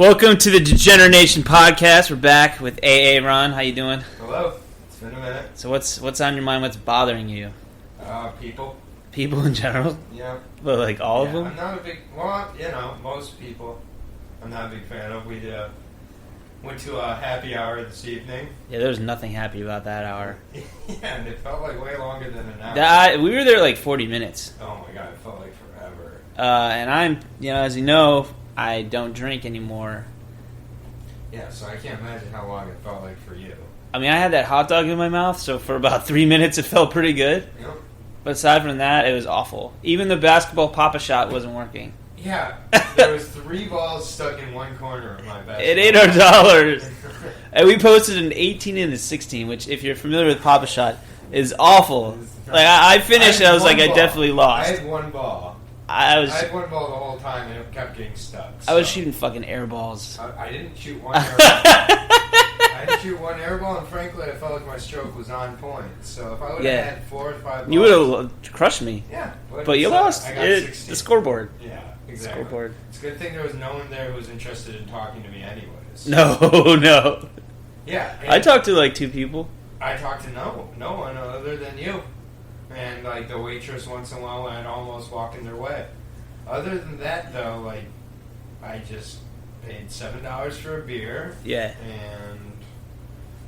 Welcome to the Degeneration Podcast. We're back with AA Ron. How you doing? Hello. It's been a minute. So what's on your mind? What's bothering you? People. People in general? Yeah. But like all of them? I'm not a big... Well, most people I'm not a big fan of. We went to a happy hour this evening. Yeah, there was nothing happy about that hour. Yeah, and it felt like way longer than an hour. We were there like 40 minutes. Oh my god, it felt like forever. And I'm, as you know, I don't drink anymore. Yeah, so I can't imagine how long it felt like for you. I mean, I had that hot dog in my mouth, so for about 3 minutes it felt pretty good. Yep. But aside from that, it was awful. Even the basketball Papa Shot wasn't working. Yeah, there was 3 balls stuck in one corner of my basketball. At $800. And we posted an 18 and a 16, which, if you're familiar with Papa Shot, is awful. Like, I finished and I was like, I definitely lost. I had one ball. I had one ball the whole time and it kept getting stuck. I was shooting fucking air balls. I didn't shoot one air ball. I didn't shoot one air ball, and frankly, I felt like my stroke was on point. So if I would have had 4 or 5 balls... You would have crushed me. Yeah. But you lost. I got 16. The scoreboard. Yeah, exactly. Scoreboard. It's a good thing there was no one there who was interested in talking to me anyways. No. Yeah. I talked to like 2 people. I talked to no one other than you. And like the waitress once in a while, I'd almost walk in their way. Other than that, though, like I just paid $7 for a beer. Yeah. And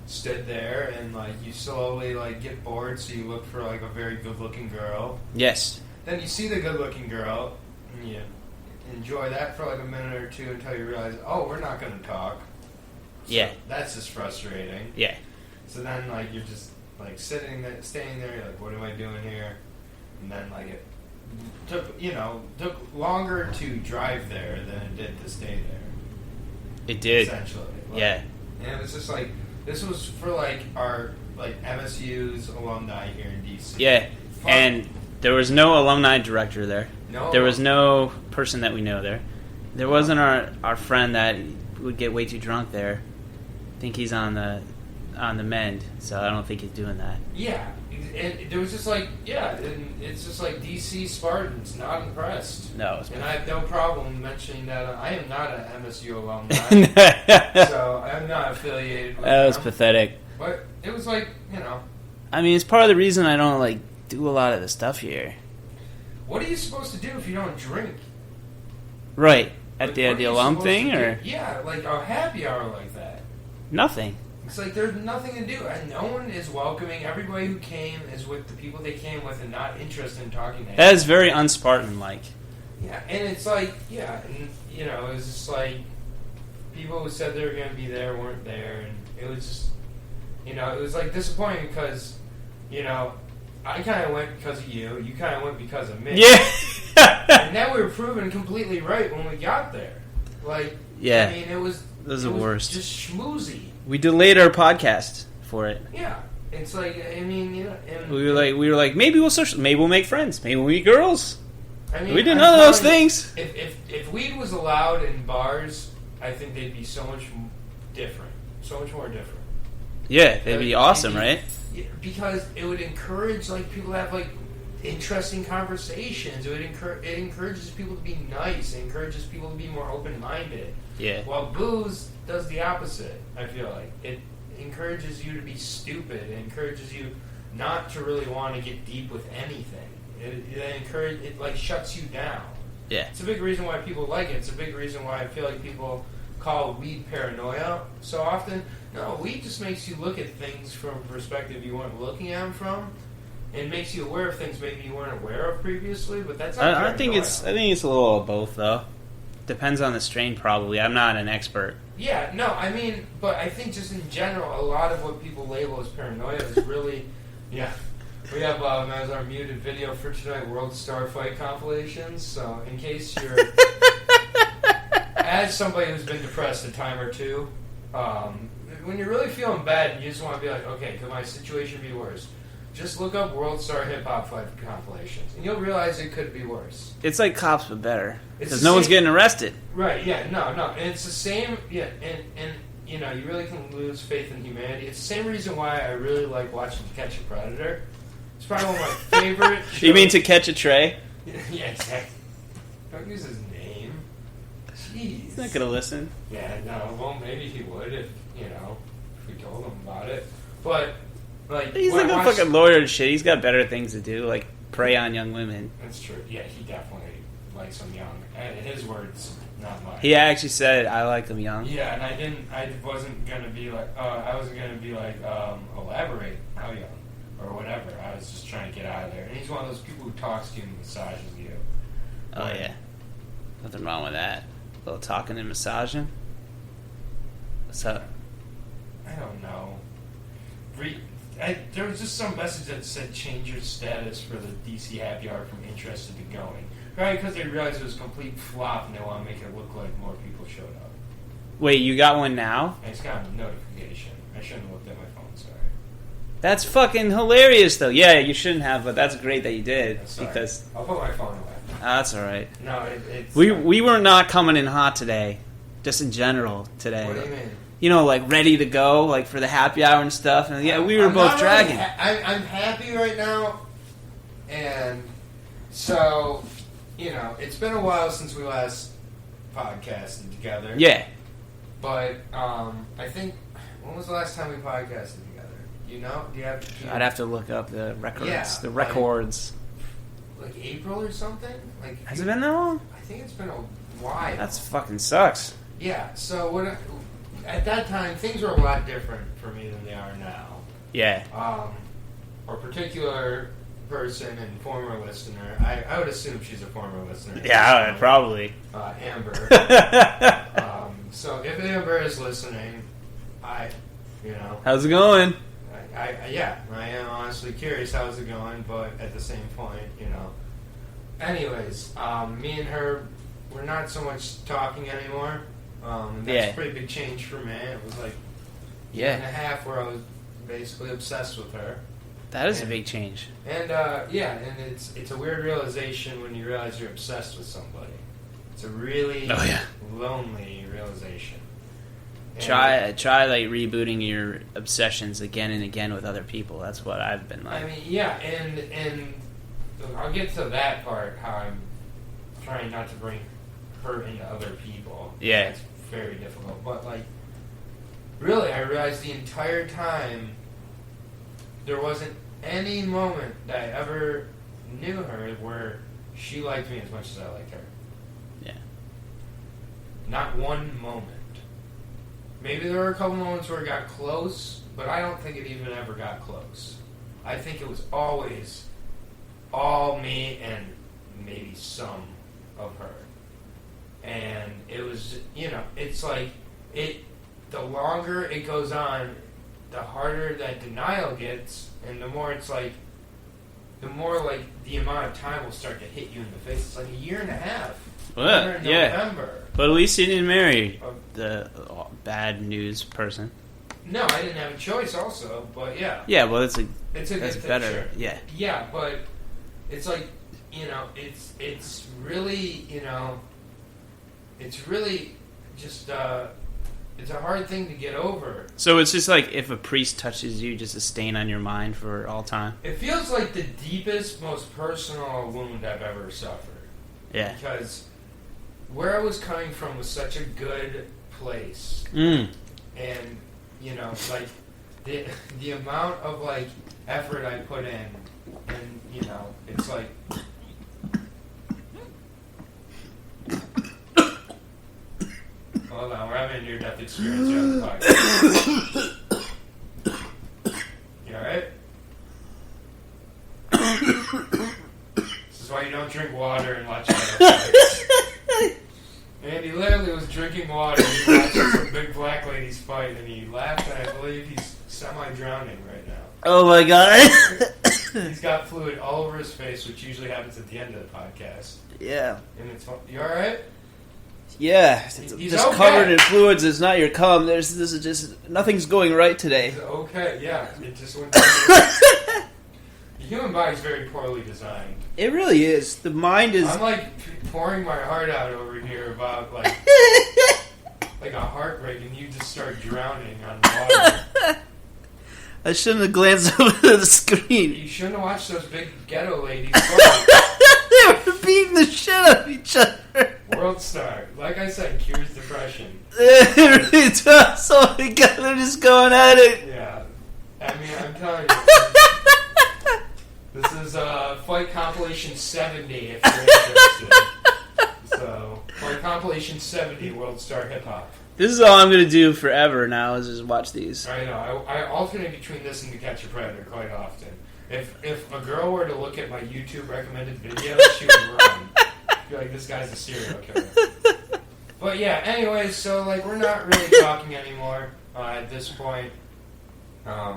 stood there, and like you slowly like get bored, so you look for like a very good-looking girl. Yes. Then you see the good-looking girl, and you enjoy that for like a minute or two until you realize, oh, we're not going to talk. So yeah. That's just frustrating. Yeah. So then like you're just like staying there. You're like, what am I doing here? And then like it took longer to drive there than it did to stay there. It did. Essentially. Like, yeah. And it was just like, this was for like our like MSU's alumni here in DC. Yeah. Fun. And there was no alumni director there. No. There was no person that we know there. There wasn't our friend that would get way too drunk there. I think he's on the mend, so I don't think he's doing that. Yeah. And there was just like, and it's just like DC Spartans, not impressed. No. And I have no problem mentioning that I am not an MSU alumni, so I'm not affiliated with That was them. pathetic. But it was like, I mean, it's part of the reason I don't like do a lot of the stuff here. What are you supposed to do if you don't drink? Right. At Like, the alum thing, or yeah, like a happy hour like that. nothing. It's like there's nothing to do, and no one is welcoming. Everybody who came is with the people they came with, and not interested in talking to them. That is very unspartan-like. Yeah, and it's like, and it was just like people who said they were going to be there weren't there, and it was just, it was like disappointing because, I kind of went because of you. You kind of went because of me. Yeah. And now we were proven completely right when we got there. Like, yeah. I mean, it was the worst. Just schmoozy. We delayed our podcast for it. Yeah, it's like, I mean, and we were like, maybe we'll make friends, maybe we'll meet girls. I mean, We did none of those things. If weed was allowed in bars, I think they'd be so much different, so much more different. Yeah, they'd be awesome, right? Because it would encourage like people to have like interesting conversations. It encourages people to be nice. It encourages people to be more open-minded. Yeah. While booze does the opposite, I feel like. It encourages you to be stupid. It encourages you not to really want to get deep with anything. It like shuts you down. Yeah. It's a big reason why people like it. It's a big reason why I feel like people call weed paranoia so often. No, weed just makes you look at things from a perspective you weren't looking at them from. It makes you aware of things maybe you weren't aware of previously, but that's not I think it's a little of both, though. Depends on the strain, probably. I'm not an expert. Yeah, no, I mean, but I think just in general, a lot of what people label as paranoia is really, yeah. We have, as our muted video for tonight, World Star Fight compilations, so in case you're, as somebody who's been depressed a time or two, when you're really feeling bad and you just want to be like, okay, could my situation be worse? Just look up World Star Hip Hop Fight compilations, and you'll realize it could be worse. It's like Cops, but better. Because no no one's getting arrested. Right, yeah, no. And it's the same, and you really can lose faith in humanity. It's the same reason why I really like watching To Catch a Predator. It's probably one of my favorite shows. You mean To Catch a Tray? Yeah, exactly. Don't use his name. Jeez. He's not gonna listen. Yeah, no. Well, maybe he would if we told him about it. But like, He's like a fucking lawyer and shit. He's got better things to do, like prey on young women. That's true. Yeah, he definitely likes them young. And his words, not mine. He actually said, "I like them young." Yeah, and I wasn't gonna be like, elaborate how young or whatever. I was just trying to get out of there. And he's one of those people who talks to you and massages you. Oh yeah, nothing wrong with that. A little talking and massaging. What's up? I don't know. There was just some message that said change your status for the DC Happy Hour from interested to going. Probably because they realized it was a complete flop and they want to make it look like more people showed up. Wait, you got one now? I just got a notification. I shouldn't have looked at my phone, sorry. That's fucking hilarious, though. Yeah, you shouldn't have, but that's great that you did. Sorry. Because I'll put my phone away. That's all right. No, it's... We were not coming in hot today, just in general today. What do you mean? You know, like ready to go, like for the happy hour and stuff. And yeah, we were both dragging. I'm happy right now, and so it's been a while since we last podcasted together. Yeah, but I think when was the last time we podcasted together? Do you have? I'd have to look up the records. Yeah, the records. Like April or something. Like has it been that long? I think it's been a while. That's fucking sucks. Yeah. So at that time, things were a lot different for me than they are now. Yeah. A particular person and former listener, I would assume she's a former listener. Yeah, probably. Amber. So if Amber is listening, how's it going? I am honestly curious how's it going, but at the same point, Anyways, me and her, we're not so much talking anymore. That's a pretty big change for me. It was like a year and a half where I was basically obsessed with her. That is a big change. And and it's a weird realization when you realize you're obsessed with somebody. It's a really lonely realization. And try like rebooting your obsessions again and again with other people. That's what I've been like. I mean, yeah, and I'll get to that part, how I'm trying not to bring her into other people. Yeah. It's very difficult. But, like, really, I realized the entire time there wasn't any moment that I ever knew her where she liked me as much as I liked her. Yeah. Not one moment. Maybe there were a couple moments where it got close, but I don't think it even ever got close. I think it was always all me and maybe some of her. And it was, it's like, the longer it goes on, the harder that denial gets, and the more it's like, the more like the amount of time will start to hit you in the face. It's like a year and a half. Well, yeah. November. But at least you didn't marry the bad news person. No, I didn't have a choice also, but yeah. Yeah, well, that's good better. Sure. Yeah. Yeah, but it's like, it's really, it's really just, it's a hard thing to get over. So it's just like if a priest touches you, just a stain on your mind for all time? It feels like the deepest, most personal wound I've ever suffered. Yeah. Because where I was coming from was such a good place. Mm. And, like, the amount of, like, effort I put in, and, it's like... Hold on, we're having a near-death experience here on the podcast. You alright? This is why you don't drink water and watch fights. Andy literally was drinking water and he watched some big black ladies fight and he laughed and I believe he's semi-drowning right now. Oh my god. He's got fluid all over his face, which usually happens at the end of the podcast. Yeah. And it's fun. You alright? Yeah. He's just okay. covered in fluids. It's not your cum. This is just nothing's going right today. He's okay, yeah. It just went down. The human body's very poorly designed. It really is. The mind is... I'm like pouring my heart out over here about like a heartbreak and you just start drowning on water. I shouldn't have glanced over the screen. You shouldn't have watched those big ghetto ladies fight. They were beating the shit out of each other. World Star. Like I said, cures depression. It really does. Oh my god, they're just going at it. Yeah. I mean, I'm telling you. This is Flight Compilation 70, if you're interested. So, Flight Compilation 70, World Star Hip Hop. This is all I'm going to do forever now is just watch these. I know. I alternate between this and To Catch a Predator quite often. If a girl were to look at my YouTube recommended videos, she would run. She'd be like, this guy's a serial killer. But yeah, anyways, so like we're not really talking anymore at this point. At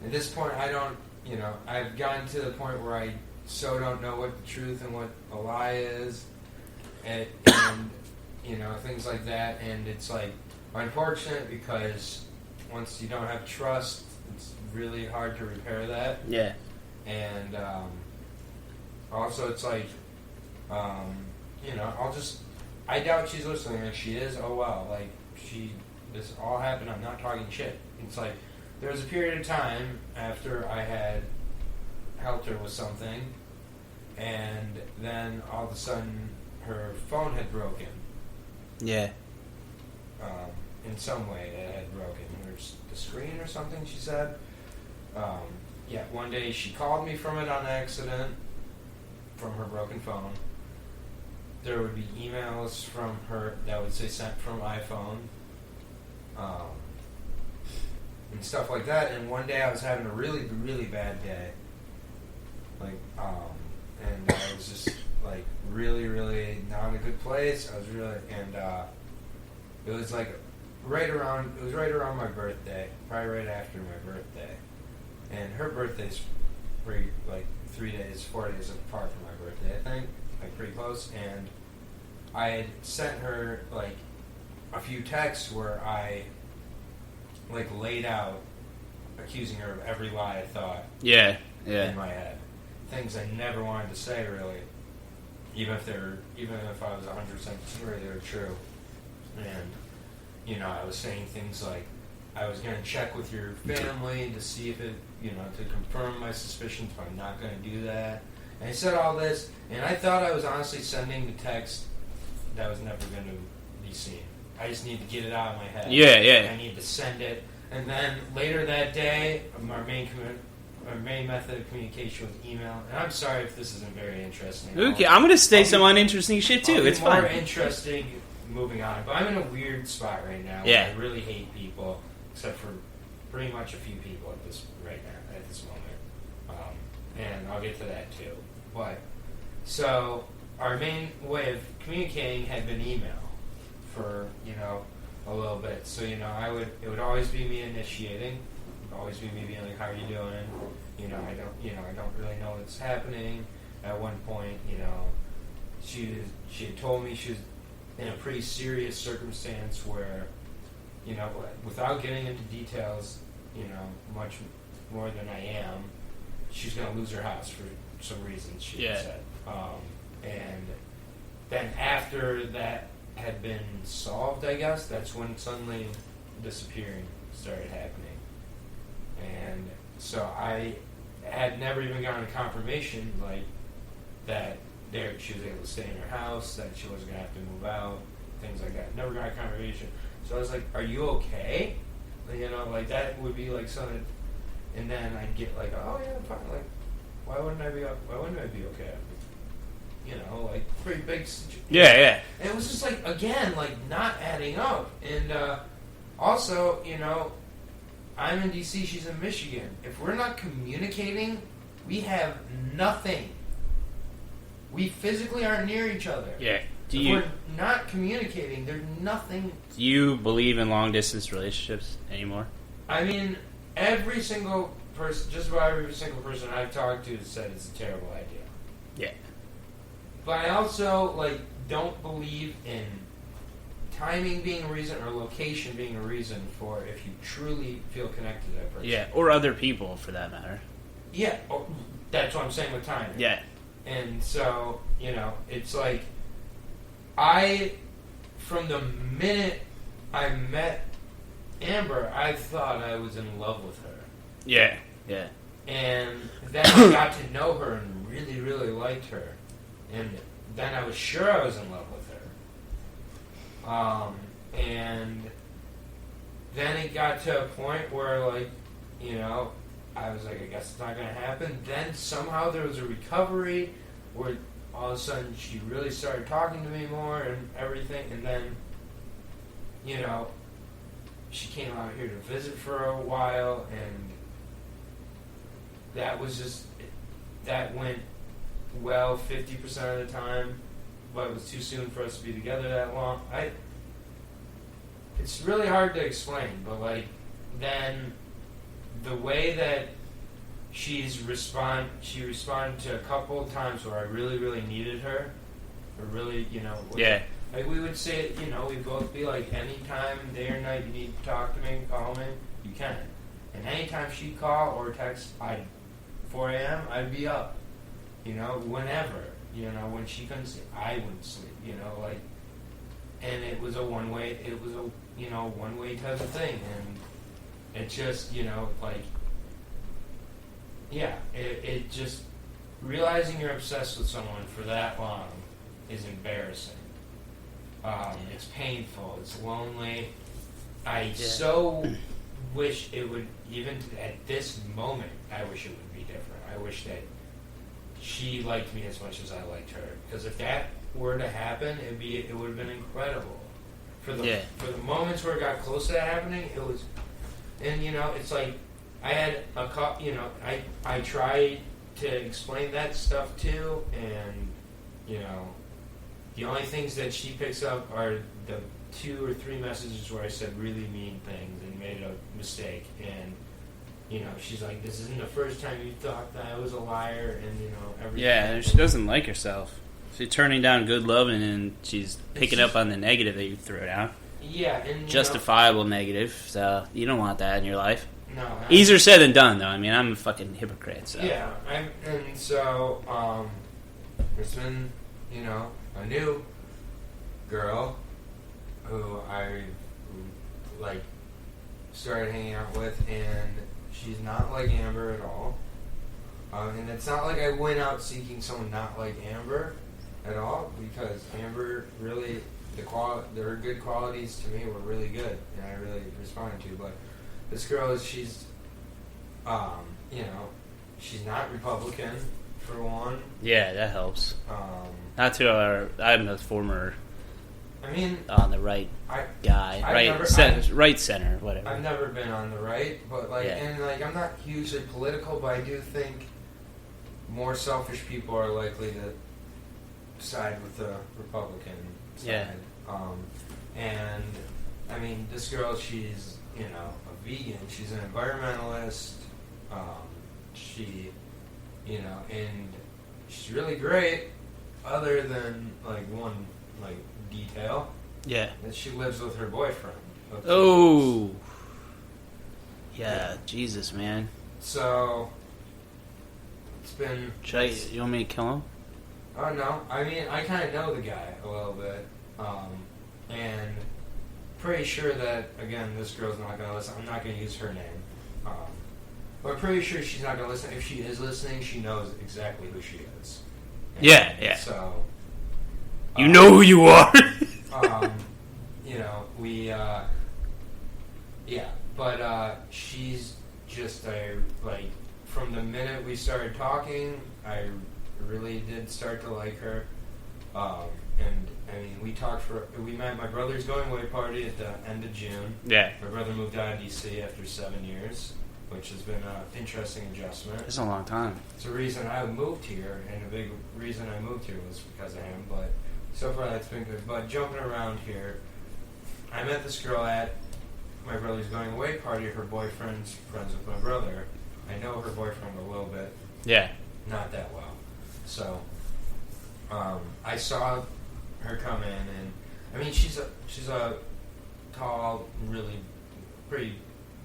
this point, I don't, I've gotten to the point where I so don't know what the truth and what a lie is, and things like that. And it's like unfortunate because once you don't have trust, it's really hard to repair that. Yeah. And also, it's like, I doubt she's listening. If she is, oh well. Like, this all happened. I'm not talking shit. It's like, there was a period of time after I had helped her with something, and then all of a sudden her phone had broken. Yeah. In some way it had broken. The screen or something, she said. One day she called me from it on accident, from her broken phone. There would be emails from her that would say sent from iPhone, and stuff like that. And one day I was having a really, really bad day. And I was just like really, really not in a good place. I was really, it was like right around my birthday, probably right after my birthday. And her birthday's pretty, 4 days apart from my birthday, I think, pretty close. And I had sent her a few texts where I laid out accusing her of every lie I thought. Yeah. In my head, things I never wanted to say, really, even if I was 100% sure they were true. And I was saying things like I was going to check with your family to see if it, to confirm my suspicions, but I'm not going to do that. And I said all this, and I thought I was honestly sending the text that was never going to be seen. I just need to get it out of my head. Yeah. I need to send it. And then later that day, our main method of communication was email. And I'm sorry if this isn't very interesting. Okay, I'm going to say some uninteresting shit too. It's fine. More interesting moving on. But I'm in a weird spot right now. Yeah. Where I really hate people, except for pretty much a few people at this moment. And I'll get to that too. But so our main way of communicating had been email for a little bit. So it would always be me initiating. It would always be me being like, "How are you doing?" I don't really know what's happening. At one point, she had told me she was in a pretty serious circumstance where, without getting into details, much more than I am, she's going to lose her house for some reasons, she said. And then after that had been solved, I guess, that's when suddenly disappearing started happening. And so I had never even gotten a confirmation, that she was able to stay in her house, that she wasn't going to have to move out, things like that. Never got a confirmation. So I was like, "Are you okay?" That would be something. And then I'd get "Oh yeah, I'm fine." Why wouldn't I be okay? Pretty big situation. Yeah. And it was just again, not adding up. And also, I'm in DC, she's in Michigan. If we're not communicating, we have nothing. We physically aren't near each other. Yeah. If we're not communicating, there's nothing. Do you believe in long distance relationships anymore? I mean, every single person, just about every single person I've talked to said it's a terrible idea. Yeah. But I also don't believe in timing being a reason or location being a reason for if you truly feel connected to that person. Yeah, or other people for that matter. Yeah, that's what I'm saying with timing. Yeah. And so, it's from the minute I met Amber, I thought I was in love with her. Yeah. And then I got to know her and really, really liked her. And then I was sure I was in love with And then it got to a point where, like, I was like, I guess it's not going to happen. Then somehow there was a recovery where all of a sudden she really started talking to me more and everything. And then, she came out here to visit for a while, and that was just, that went well 50% of the time, but it was too soon for us to be together that long. It's really hard to explain, but, like, then the way that she responded to a couple of times where I really, really needed her, or really, Yeah. Like, we would say, we'd both be like, anytime, day or night, you need to talk to me, call me, you can. And anytime she'd call or text, 4 a.m., I'd be up. Whenever. When she couldn't sleep, I wouldn't sleep, like, and it was a one-way type of thing, and it just, like, yeah, it just, realizing you're obsessed with someone for that long is embarrassing. It's painful, it's lonely. I so wish it would, even at this moment, I wish it would be different. I wish that she liked me as much as I liked her. Because if that were to happen, it would have been incredible. For the moments where it got close to that happening, it was, and it's like, I had I tried to explain that stuff too, and the only things that she picks up are the 2 or 3 messages where I said really mean things and made a mistake, and she's like, this isn't the first time you thought that I was a liar, and everything. Yeah, and she doesn't like herself. She's turning down good loving, and she's picking up on the negative that you threw down. Yeah, and justifiable negative, so you don't want that in your life. No. Easier said than done, though. I mean, I'm a fucking hypocrite, so. Yeah, and so, there's been, a new girl who I, like, started hanging out with, and she's not like Amber at all. And it's not like I went out seeking someone not like Amber at all, because Amber really, her good qualities to me were really good, and I really responded to. But this girl she's not Republican, for one. Yeah, that helps. Not to I'm a former. I mean, on the right guy, right center, whatever. I've never been on the right, but I'm not hugely political, but I do think more selfish people are likely to side with the Republican side. Yeah. And I mean, this girl, she's a vegan. She's an environmentalist. She, and she's really great. Other than one detail. Yeah. That she lives with her boyfriend. Oh. Yeah, Jesus, man. So, it's been... You want me to kill him? Oh, no. I mean, I kind of know the guy a little bit. And pretty sure that, again, this girl's not going to listen. I'm not going to use her name. But I'm pretty sure she's not going to listen. If she is listening, she knows exactly who she is. And yeah. So... you know who you are! But she's just from the minute we started talking, I really did start to like her. And I mean, we met at my brother's going away party at the end of June. Yeah. My brother moved out of DC after 7 years, which has been an interesting adjustment. It's a long time. It's a reason I moved here, and a big reason I moved here was because of him, but so far that's been good. But jumping around here, I met this girl at my brother's going away party. Her boyfriend's friends with my brother. I know her boyfriend a little bit. Yeah. Not that well. So, I saw her come in, and I mean, she's a tall, really pretty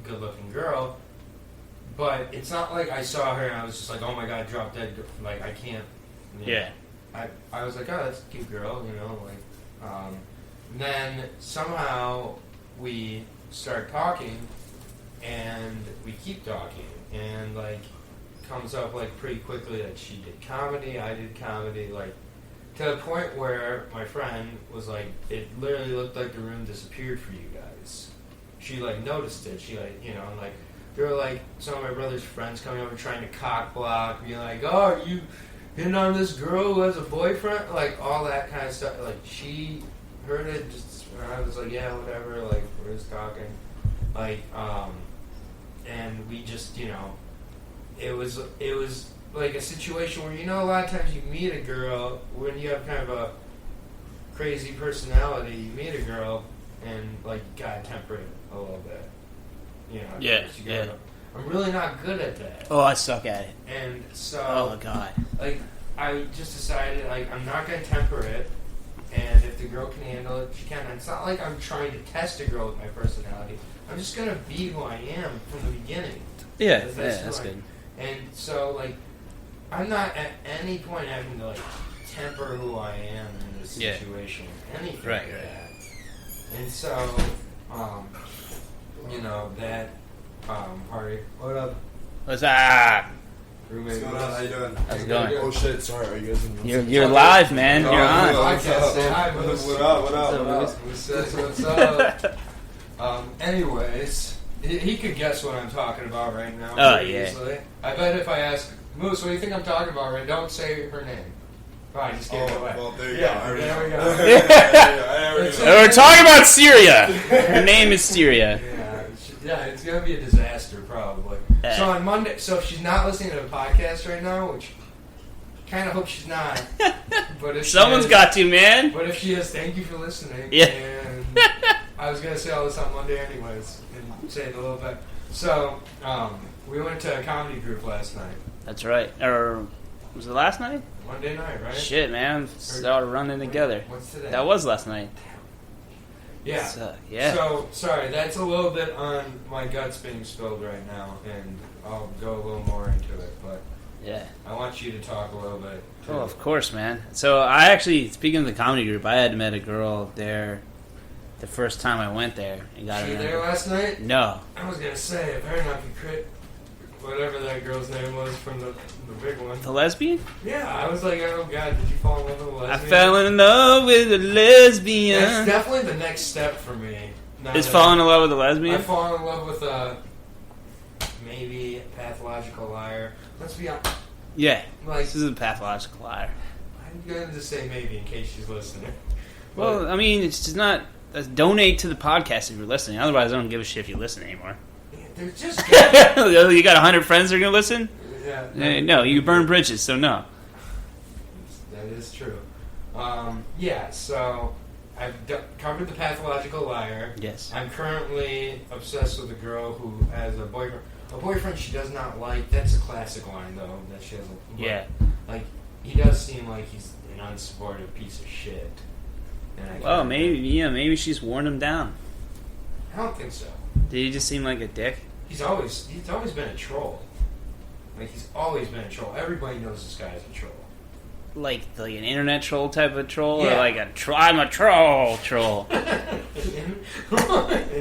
good-looking girl. But it's not like I saw her and I was just like, oh my god, drop dead. Like, I can't. Yeah. I was like, oh, that's a cute girl, then somehow we start talking, and we keep talking, and comes up pretty quickly that she did comedy, I did comedy, To the point where my friend was like, it literally looked like the room disappeared for you guys. She like noticed it. She like, you know, and like there were like some of my brother's friends coming over trying to cock block, being like, "Oh, are you hitting on this girl who has a boyfriend?" Like all that kind of stuff. Like she heard it. Just I was like, "Yeah, whatever." Like we're just talking. Like and we just, you know, it was like a situation where, you know, a lot of times you meet a girl when you have kind of a crazy personality. You meet a girl and like you gotta temper it a little bit. You know. Yeah. I'm really not good at that. Oh, I suck at it. And so. Oh God. Like I just decided like I'm not gonna temper it, and if the girl can handle it, she can. And it's not like I'm trying to test a girl with my personality. I'm just gonna be who I am from the beginning. Yeah, that's good. And so like. I'm not at any point having to like temper who I am in this situation, anything like that. And so, you know that party. What up? What's up? Roommate, what's going on? How you doing? How's it going? Oh shit! Sorry, are you guys? You're live, man. You're on. What's up? What's up? Anyways, he could guess what I'm talking about right now. Oh yeah. Easily. I bet if I ask Moose, what do you think I'm talking about? Right? Don't say her name. Fine, just give it away. Well, there you go. There we go. We're talking about Syria. Her name is Syria. Yeah, it's gonna be a disaster probably. So on Monday, so if she's not listening to the podcast right now, which kind of hope she's not, but if someone's got to, man. But if she is, thank you for listening. Yeah. And I was gonna say all this on Monday anyways, and say it a little bit. So we went to a comedy group last night. That's right. Or was it last night? Monday night, right? Shit, man. Started running together. What's today? That was last night. Yeah. Yeah. So, sorry, that's a little bit on my guts being spilled right now, and I'll go a little more into it, but yeah, I want you to talk a little bit. Oh, of course, man. So, I actually, speaking of the comedy group, I had met a girl there the first time I went there. And got Were you there last night? No. I was going to say, it better not be whatever that girl's name was from the big one. The lesbian? Yeah, I was like, oh god, did you fall in love with a lesbian? I fell in love with a lesbian. That's definitely the next step for me. Is falling in love with a lesbian? I fall in love with a maybe a pathological liar. Let's be honest. Yeah, like, this is a pathological liar. I'm going to say maybe in case she's listening. Well, I mean, it's just not... donate to the podcast if you're listening. Otherwise, I don't give a shit if you listen anymore. They're just you got 100 friends that are going to listen? Yeah. No, you burn bridges, so no. That is true. Yeah, so I've covered the pathological liar. Yes. I'm currently obsessed with a girl who has a boyfriend. A boyfriend she does not like. That's a classic line, though, that she has a... Yeah. Like, he does seem like he's an unsupportive piece of shit. Well, maybe she's worn him down. I don't think so. Did he just seem like a dick? He's always been a troll. Like, he's always been a troll. Everybody knows this guy is a troll. Like an internet troll type of troll? Yeah. Or like I'm a troll. An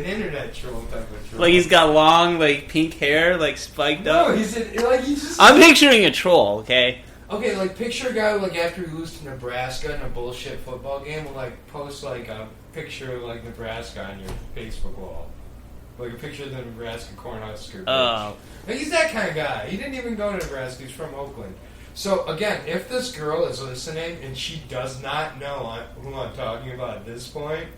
internet troll type of troll. Like he's got long, like, pink hair, like, spiked up? No, he's just... I'm picturing a troll, okay? Okay, like, picture a guy, like, after he loses to Nebraska in a bullshit football game, will, like, post, like, a picture of, like, Nebraska on your Facebook wall. Like, a picture of the Nebraska Cornhusker. Oh. Like, he's that kind of guy. He didn't even go to Nebraska. He's from Oakland. So, again, if this girl is listening and she does not know who I'm talking about at this point,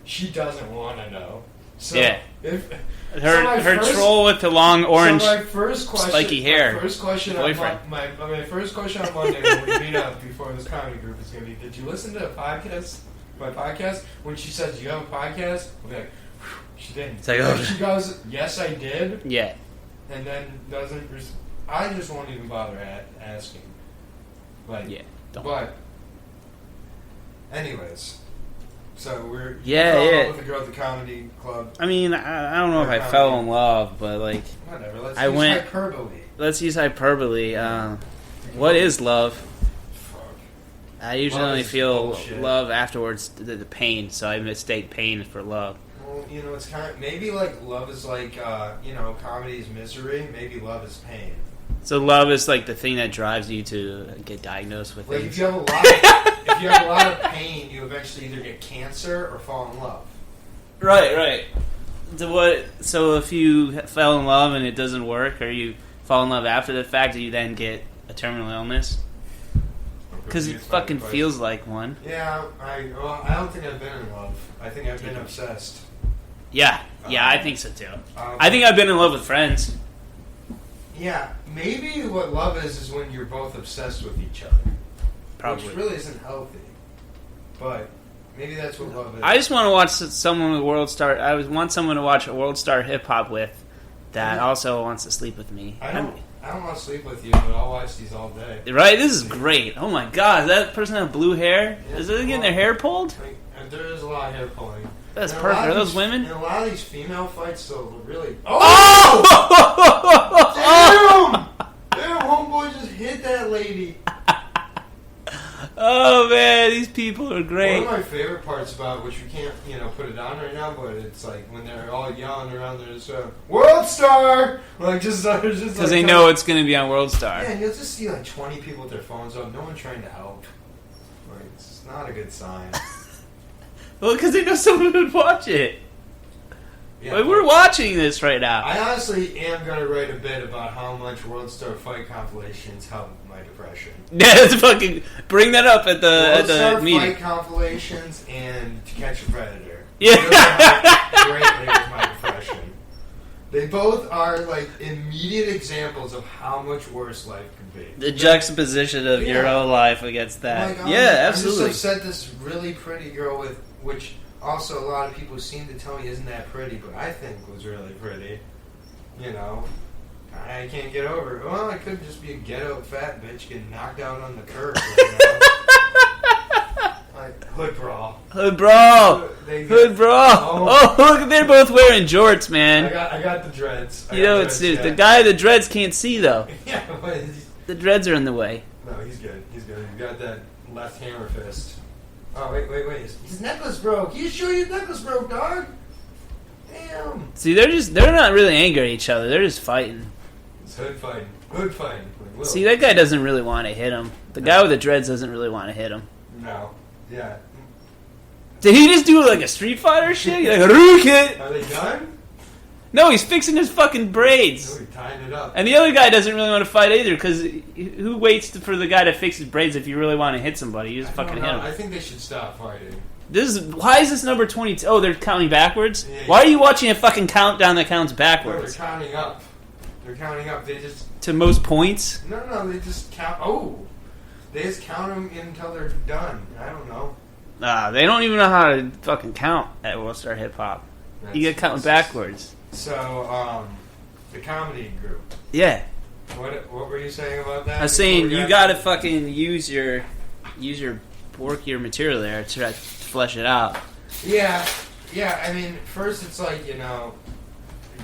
she doesn't want to know. So, yeah. Her first, troll with the long orange spiky hair. My first question on my first question on Monday when we meet up before this comedy group is going to be, did you listen to my podcast? When she says, do you have a podcast? I'll be like, she didn't. It's like, oh. She goes, yes, I did. Yeah. And then doesn't... I just won't even bother asking. Like, yeah. Don't. But, anyways... So we're with a girl at the comedy club. I mean, I don't know if I fell in love, but like whatever. Let's use hyperbole. Let's use hyperbole. What is love? Fuck. I usually only feel bullshit. Love afterwards, the pain. So I mistake pain for love. Well, it's kind of maybe like love is like comedy is misery. Maybe love is pain. So love is like the thing that drives you to get diagnosed with Like things. if you have a lot of pain, you eventually either get cancer or fall in love. Right. So if you fell in love and it doesn't work, or you fall in love after the fact, do you then get a terminal illness? Because it fucking feels like one. Yeah, I don't think I've been in love. I think I've been obsessed. Yeah, I think so too. I think I've been in love with friends. Yeah, maybe what love is when you're both obsessed with each other. Probably. Which really isn't healthy. But maybe that's what love is. I just want to watch someone with World Star. I want someone to watch a World Star Hip Hop with that also wants to sleep with me. I don't want to sleep with you, but I'll watch these all day. Right? This is great. Oh my god, that person have blue hair? Yeah, Is they getting their hair pulled? There is a lot of hair pulling. That's perfect. Are those women? And a lot of these female fights, though, really. Oh! Damn, homeboy just hit that lady. Oh man, these people are great. One of my favorite parts about, which we can't, put it on right now, but it's like when they're all yelling around, there's World Star, just because they know it's going to be on World Star. Yeah, and you'll just see 20 people with their phones up, no one trying to help. It's not a good sign. Well, because they know someone would watch it. Yeah, like, we're watching this right now. I honestly am going to write a bit about how much World Star fight compilations help my depression. Yeah, let's fucking bring that up at the meeting. World Star fight compilations and To Catch a Predator. Yeah. Greatly with my depression. They both are immediate examples of how much worse life could be. The juxtaposition of your own life against that. Absolutely. I'm just upset this really pretty girl which also a lot of people seem to tell me isn't that pretty, but I think was really pretty. I can't get over it. Well, I could just be a ghetto fat bitch getting knocked out on the curb. Hood brawl. Hood brawl. Hood brawl. Oh, look, they're both wearing jorts, man. I got the dreads. The guy with the dreads can't see, though. Yeah, but the dreads are in the way. No, he's good. He's got that left hammer fist. Oh, wait. His necklace broke. You sure your necklace broke, dog? Damn. See, they're not really angry at each other. They're just fighting. It's hood fighting. See, that guy doesn't really want to hit him. The guy with the dreads doesn't really want to hit him. No. Yeah. Did he just do a Street Fighter shit? He's like, Ruke! Are they done? No, he's fixing his fucking braids. Oh, he's tying it up. And the other guy doesn't really want to fight either, because who waits for the guy to fix his braids if you really want to hit somebody? You just fucking hit him. I think they should stop fighting. Why is this number 22? Oh, they're counting backwards? Yeah. Why are you watching a fucking countdown that counts backwards? No, they're counting up. They just... To most points? No, they just count... Oh! They just count them until they're done. I don't know. They don't even know how to fucking count at World Star Hip Hop. You get counting backwards. So, the comedy group. Yeah. What were you saying about that? I was saying you gotta fucking use your work your material there to try to flesh it out. Yeah. I mean, first it's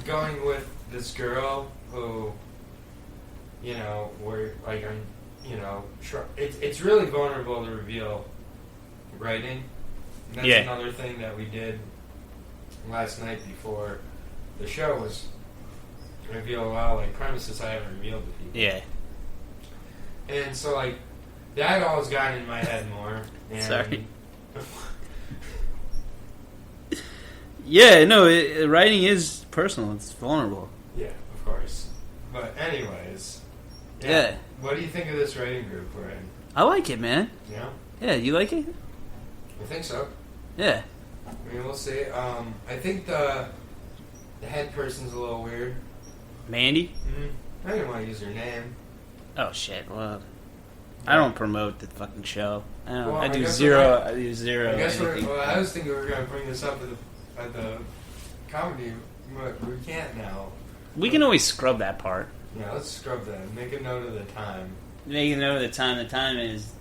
going with this girl who, we're it's really vulnerable to reveal writing. And that's another thing that we did last night before the show was reveal a lot of premises I haven't revealed to people. Yeah. And so that always got in my head more. And sorry. Yeah, no, writing is personal. It's vulnerable. Yeah, of course. But anyways. Yeah. What do you think of this writing group we're in? I like it, man. Yeah? Yeah, you like it? I think so. Yeah. I mean, we'll see. I think the head person's a little weird. Mandy? I didn't want to use her name. Oh, shit. Well, I don't promote the fucking show. I do guess zero. I guess I was thinking we were going to bring this up at the comedy, but we can't now. We can always scrub that part. Yeah, let's scrub that. Make a note of the time. Make a note of the time. The time is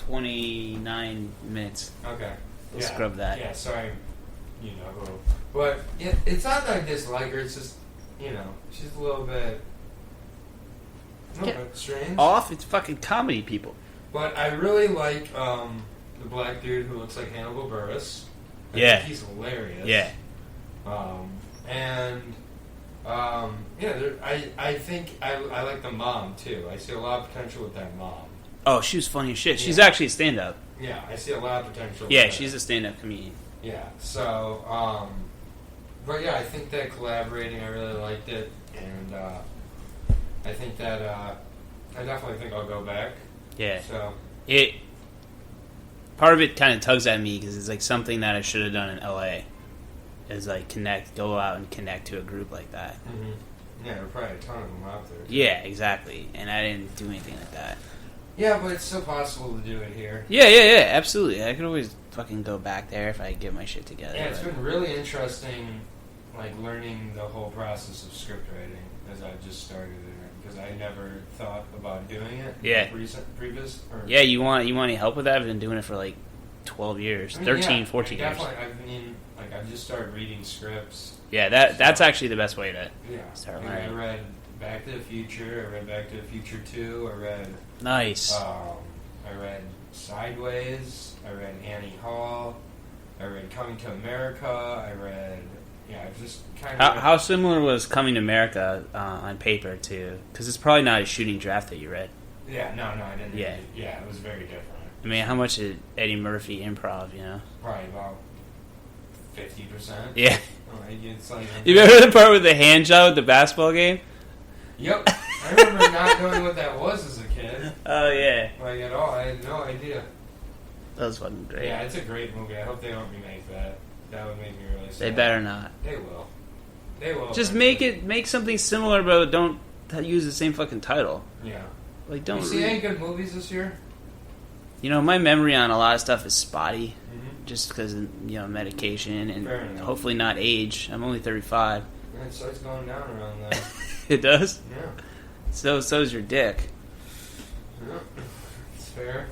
29 minutes. Okay. We'll scrub that. Yeah, sorry. You know who. But it's not that I dislike her. It's just, she's a little bit strange. Off? It's fucking comedy people. But I really like the black dude who looks like Hannibal Buress. I think he's hilarious. Yeah. And I think I like the mom too. I see a lot of potential with that mom. Oh, she was funny as shit. She's actually a stand-up. Yeah, I see a lot of potential. Yeah, she's a stand-up comedian. Yeah, so, but yeah, I think that collaborating, I really liked it, and I think that I definitely think I'll go back. Yeah. So part of it kind of tugs at me because it's like something that I should have done in LA. Is like go out and connect to a group like that. Mm-hmm. Yeah, there are probably a ton of them out there. Yeah, exactly. And I didn't do anything like that. Yeah, but it's still possible to do it here. Yeah, absolutely. I could always fucking go back there if I get my shit together. Yeah, it's been really interesting, like, learning the whole process of script writing as I've just started it, because I never thought about doing it. Yeah. Previous. Yeah, you want any help with that? I've been doing it for like 12 years, 13, 14 years. Definitely, I've just started reading scripts. Yeah, that's actually the best way to start learning. I read Back to the Future. I read Back to the Future 2. I read... Nice. I read Sideways. I read Annie Hall. I read Coming to America. I read... Yeah, I've just kind of... How similar was Coming to America on paper to... Because it's probably not a shooting draft that you read. Yeah, no, I didn't. Yeah. Yeah, it was very different. I mean, how much did Eddie Murphy improv, you know? Probably about 50%. Yeah. It's like, you remember the part with the hand job at the basketball game? Yep. I remember not knowing what that was as a kid. Oh, yeah. Like, at all. I had no idea. That was fucking great. Yeah, it's a great movie. I hope they don't remake that. That would make me really sad. They better not. They will. They will. Just make something similar, but don't use the same fucking title. Yeah. Like, don't... You see any good movies this year? You know, my memory on a lot of stuff is spotty. Just because of, medication and hopefully not age. I'm only 35. Yeah, it starts going down around there. It does? Yeah. So's your dick. Yeah. It's fair.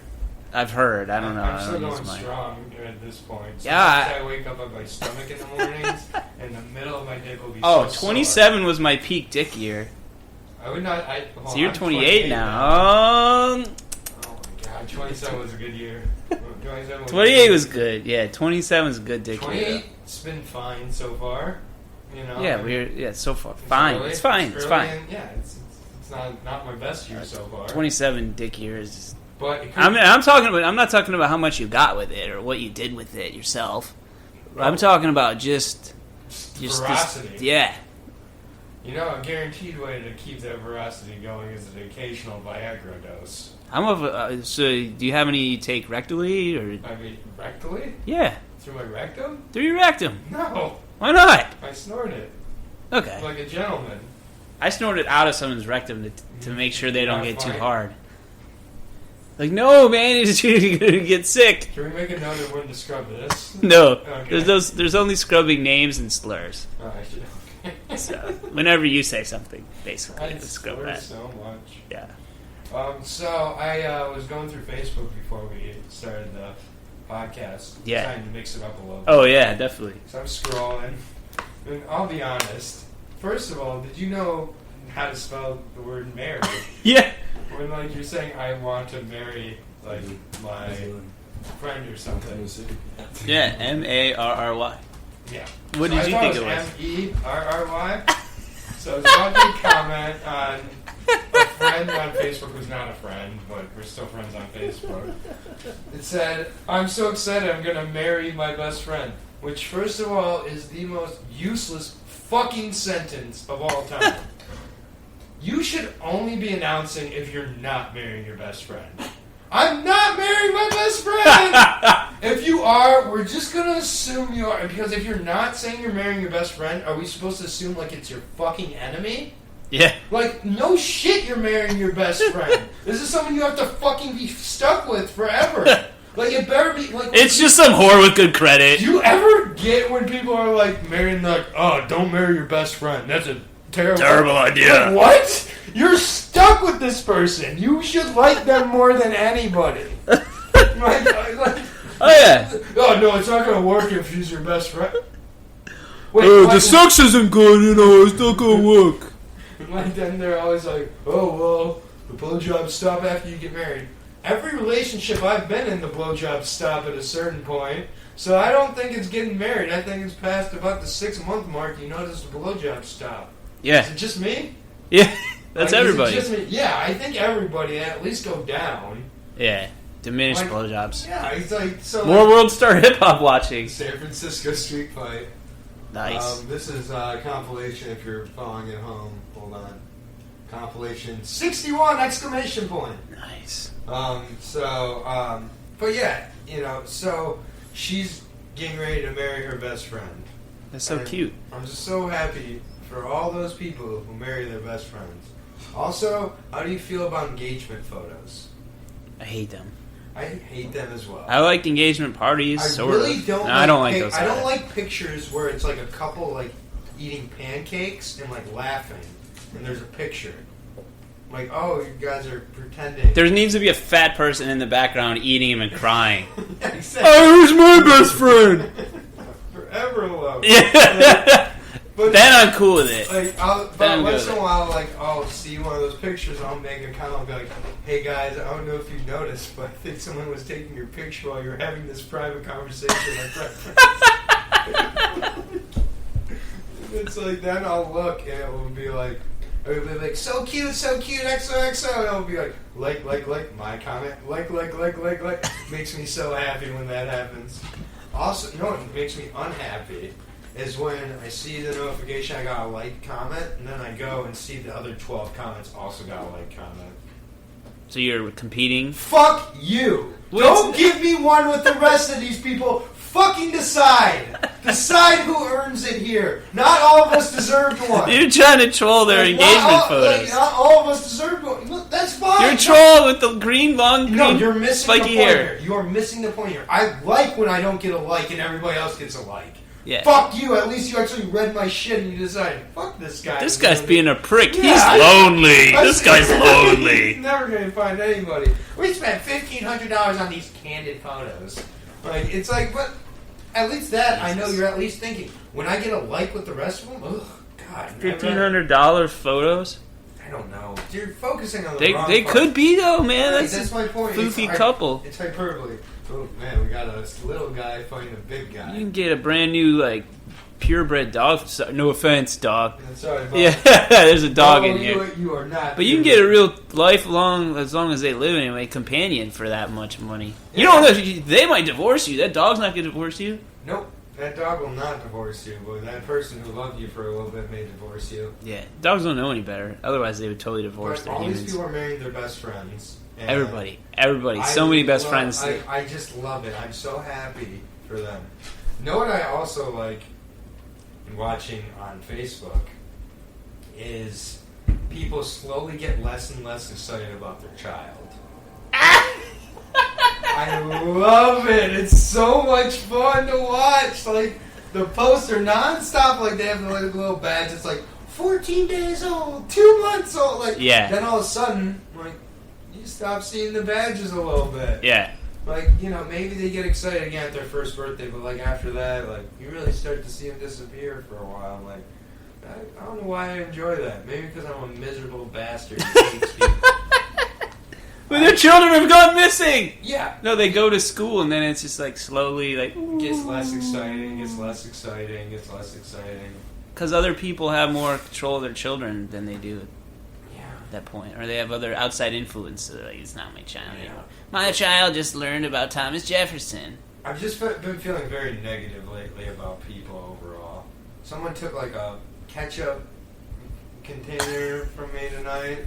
I've heard. I don't know. I'm still going strong at this point. Yeah. I wake up at my stomach in the mornings, and the middle of my dick will be 27 was my peak dick year. I would not... So you're 28 now. 27 was a good year. 28 was good. Yeah, 27 was a good dick year. 28's been fine so far. You know. Yeah, so far fine. It's fine. It's fine. Yeah, it's not my best year so far. 27 dick years. But I'm not talking about how much you got with it or what you did with it yourself. I'm talking about just veracity. Yeah. You know, a guaranteed way to keep that veracity going is an occasional Viagra dose. So do you have any you take rectally or? I mean, rectally? Yeah. Through my rectum? Through your rectum? No. Why not? I snort it. Okay. Like a gentleman. I snort it out of someone's rectum to make sure they don't get too hard. Like, no, man, you're gonna get sick. Can we make a note of when to scrub this? No. Okay. There's only scrubbing names and slurs. Okay. So whenever you say something, basically, I scrub that. so much. Yeah. So I was going through Facebook before we started the podcast. Yeah. Trying to mix it up a little bit. Oh yeah, definitely. So I'm scrolling, and I'll be honest. First of all, did you know how to spell the word marry? Yeah. When you're saying I want to marry my friend or something. Yeah, M-A-R-R-Y. Yeah. What did you think it was? M-E-R-R-Y. So I was about to comment on a friend on Facebook who's not a friend, but we're still friends on Facebook. It said, "I'm so excited I'm going to marry my best friend." Which, first of all, is the most useless fucking sentence of all time. You should only be announcing if you're not marrying your best friend. I'm not marrying my best friend! If you are, we're just going to assume you are. Because if you're not saying you're marrying your best friend, are we supposed to assume like it's your fucking enemy? Yeah. Like, no shit you're marrying your best friend. This is someone you have to fucking be stuck with forever. Like, it better be... like. It's just some whore with good credit. Do you ever get when people are like marrying, like, oh, don't marry your best friend. That's a terrible idea. Like, what? You're stuck with this person. You should like them more than anybody. Oh, yeah. Oh, no, it's not going to work if she's your best friend. Wait, the sex isn't good, it's not going to work. Like, then they're always like, oh, well, the blowjobs stop after you get married. Every relationship I've been in, the blowjobs stop at a certain point. So I don't think it's getting married. I think it's past about the 6-month mark you notice the blowjobs stop. Yeah. Is it just me? Yeah, that's Like, everybody. Is it just me? Yeah, I think everybody at least go down. Yeah, diminished Like, blowjobs. Yeah, it's like so. More World Star Hip Hop watching. San Francisco street fight. Nice. This is a compilation. If you're following at home, hold on. Compilation 61 exclamation point. Nice. But yeah, so she's getting ready to marry her best friend. That's so And cute. I'm just so happy for all those people who marry their best friends. Also, how do you feel about engagement photos? I hate them. I hate them as well. I like engagement parties. I sort really of. don't. No, I don't like those. I don't either. like pictures where it's like a couple like eating pancakes and like laughing, and there's a picture. Like, oh, you guys are pretending. There needs to be a fat person in the background eating him and crying. Exactly. Oh, who's my best friend? Forever alone. Yeah. But then I'm cool with it. Like, but once in a while, like, I'll see one of those pictures, I'll make a comment, I'll be like, hey guys, I don't know if you noticed, but I think someone was taking your picture while you were having this private conversation. It's like, then I'll look and it will be like, so cute, XOXO, and it'll be like, my comment, like, makes me so happy when that happens. Also, you know what makes me unhappy is when I see the notification I got a like comment, and then I go and see the other 12 comments also got a like comment. So you're competing? Fuck you! Don't give me one with the rest of these people. Fucking decide. Decide who earns it here. Not all of us deserved one. You're trying to troll their engagement photos. Not all of us deserved one. Look, that's fine. You're a troll with the long green, you're missing spiky the point hair. here. You are missing the point here. I like when I don't get a like and everybody else gets a like. Yeah. Fuck you. At least you actually read my shit and you decided, fuck this guy. This guy's being a prick. Yeah, He's lonely. This guy's lonely. He's never going to find anybody. We spent $1,500 on these candid photos. Like, it's like, but at least that, I know you're at least thinking. When I get a like with the rest of them, ugh, God. $1,500 photos? I don't know. You're focusing on the wrong They part. could be, though, man. Right, that's my point. Foofy couple. It's hyperbole. Oh, man, we got a little guy fighting a big guy. You can get a brand new, like, purebred dog. No offense, dog. Sorry, Bob. Yeah, there's a dog in here. You are not. But you can get a real lifelong, as long as they live anyway, companion for that much money. You don't know if they might divorce you. That dog's not going to divorce you. Nope. That dog will not divorce you, but that person who loved you for a little bit may divorce you. Yeah, dogs don't know any better. Otherwise, they would totally divorce But their all humans. these people are marrying their best friends. And Everybody. So many best friends. I just love it. I'm so happy for them. You know what I also like watching on Facebook is people slowly get less and less excited about their child. I love it. It's so much fun to watch. Like, the posts are nonstop. Like, they have the little badge. It's like 14 days old, 2 months old. Like, yeah. Then all of a sudden, like, you stop seeing the badges a little bit. Yeah. Like, maybe they get excited again at their first birthday, but like after that, like, you really start to see them disappear for a while. I'm like, I don't know why I enjoy that. Maybe because I'm a miserable bastard who hates people. But their children have gone missing! Yeah. No, they go to school and then it's just like slowly like... Gets less exciting, gets less exciting, gets less exciting. Because other people have more control of their children than they do Yeah. at that point. Or they have other outside influence. So like, it's not my child anymore. My child just learned about Thomas Jefferson. I've just been feeling very negative lately about people overall. Someone took like a ketchup container from me tonight.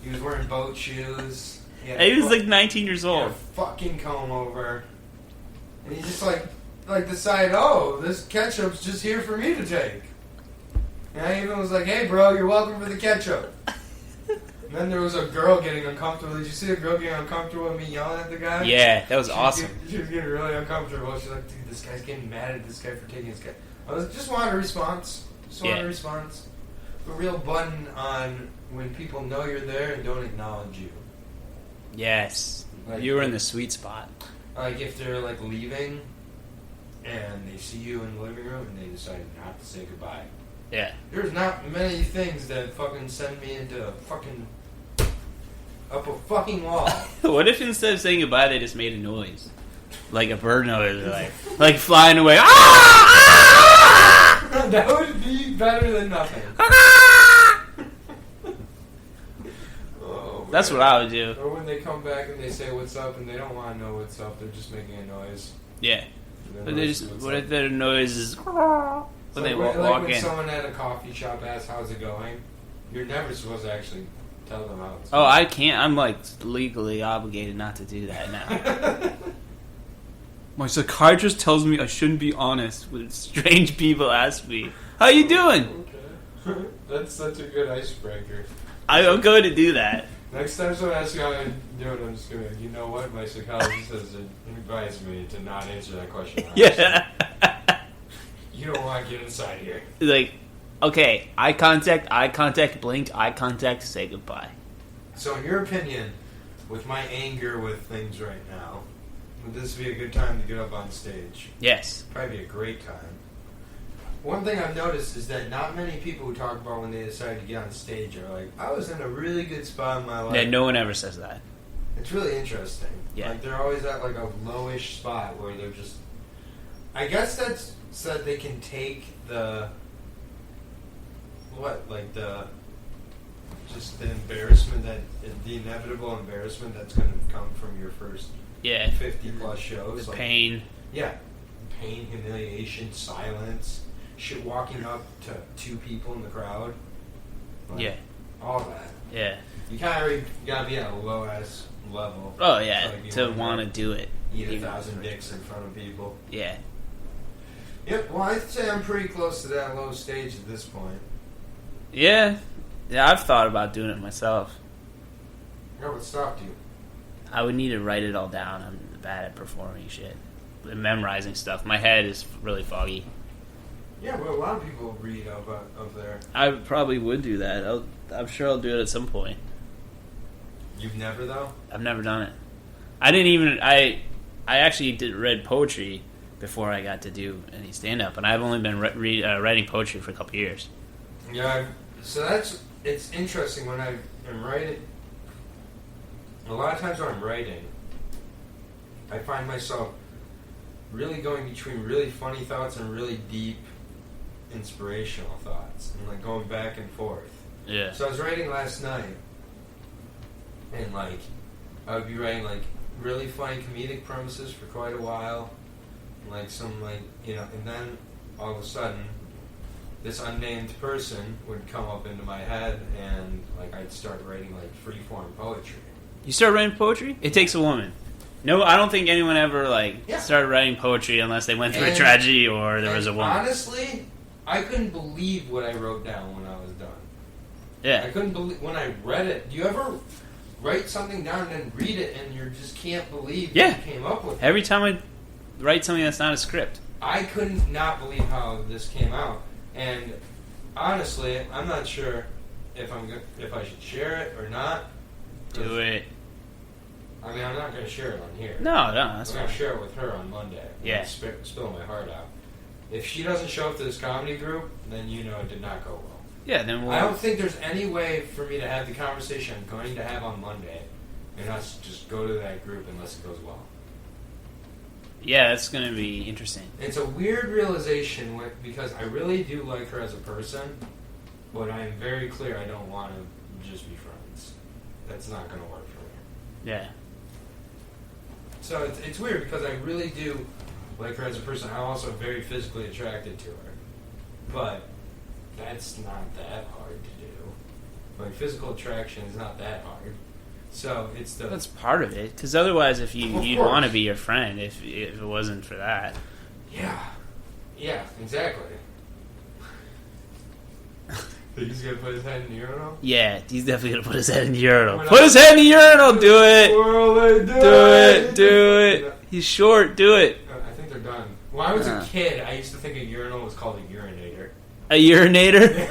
He was wearing boat shoes. He was like 19 years He had old. a fucking comb over. And he just like decided, oh, this ketchup's just here for me to take. And I even was like, hey bro, you're welcome for the ketchup. And then there was a girl getting uncomfortable. Did you see a girl getting uncomfortable with me yelling at the guy? Yeah, that was awesome. She was getting really uncomfortable. She's like, dude, this guy's getting mad at this guy for taking his ketchup. I was just wanted a response. A real button on when people know you're there and don't acknowledge you. Yes. Like, You were in the sweet spot. Like if they're like leaving and they see you in the living room and they decide not to say goodbye. Yeah. There's not many things that fucking send me into up a fucking wall. What if instead of saying goodbye, they just made a noise? Like a bird noise, or like flying away. Ah! That would be better than nothing. Ah! That's what I would do. Or when they come back and they say what's up and they don't want to know what's up, they're just making a noise. Yeah. But they just, what if their noise is when they like walk when in? someone at a coffee shop asks how's it going, you're never supposed to actually tell them how it's Oh, going. I can't. I'm like legally obligated not to do that now. My psychiatrist tells me I shouldn't be honest when strange people ask me, "How you doing?" Okay. That's such a good icebreaker. I'm going to do that. Next time someone asks you how I'm doing, I'm just going to, you know what? My psychologist has advised me to not answer that question. Yeah. You don't want to get inside here. Like, okay, eye contact, blinked, eye contact, say goodbye. So, in your opinion, with my anger with things right now, would this be a good time to get up on stage? Yes. Probably be a great time. One thing I've noticed is that not many people who talk about when they decide to get on stage are like, I was in a really good spot in my life. Yeah, no one ever says that. It's really interesting. Yeah. Like, they're always at like a lowish spot where they're just... I guess that's so that they can take the... What? Like just the embarrassment the inevitable embarrassment that's going to come from your first 50 plus shows. The like, pain. Yeah. Pain, humiliation, silence, shit, walking up to two people in the crowd. Like, Yeah. All that. Yeah. You kind of gotta be at a low ass level. Oh, yeah, Like, to want to do it. Eat Even 1,000 dicks in front of people. Yeah. Yep, well, I'd say I'm pretty close to that low stage at this point. Yeah. Yeah, I've thought about doing it myself. Yeah, what stopped you? I would need to write it all down. I'm bad at performing shit. Memorizing stuff. My head is really foggy. Yeah, well, a lot of people read up there. I probably would do that. I'm sure I'll do it at some point. You've never, though? I've never done it. I didn't even... I actually read poetry before I got to do any stand-up, and I've only been writing poetry for a couple years. Yeah, so it's interesting when I'm writing. A lot of times when I'm writing, I find myself really going between really funny thoughts and really deep inspirational thoughts, and like going back and forth. Yeah. So I was writing last night, and like I would be writing like really funny comedic premises for quite a while, and, like some like and then all of a sudden this unnamed person would come up into my head, and like I'd start writing like freeform poetry. You start writing poetry? It takes a woman. No, I don't think anyone ever started writing poetry unless they went through a tragedy or there was a woman. Honestly, I couldn't believe what I wrote down when I was done. Yeah. I couldn't believe when I read it. Do you ever write something down and read it and you just can't believe what you came up with? Every time I write something that's not a script. I couldn't not believe how this came out. And honestly, I'm not sure if I should share it or not. Do it. I mean, I'm not going to share it on here. No, that's I'm going to share it with her on Monday. Yeah. Spill my heart out. If she doesn't show up to this comedy group, then you know it did not go well. Yeah, then I don't think there's any way for me to have the conversation I'm going to have on Monday and us just go to that group unless it goes well. Yeah, that's going to be interesting. It's a weird realization because I really do like her as a person, but I am very clear I don't want to just be friends. That's not going to work for me. Yeah. So it's weird because I really do like her as a person. I'm also very physically attracted to her. But that's not that hard to do. Like, physical attraction is not that hard. So it's that's part of it, because otherwise, if you'd want to be your friend if it wasn't for that. Yeah, exactly. He's gonna put his head in the urinal? Yeah, he's definitely gonna put his head in the urinal. Put his head in the urinal. Do it. Do it. He's short. Do it. I think they're done. When I was a kid, I used to think a urinal was called a urinator. A urinator?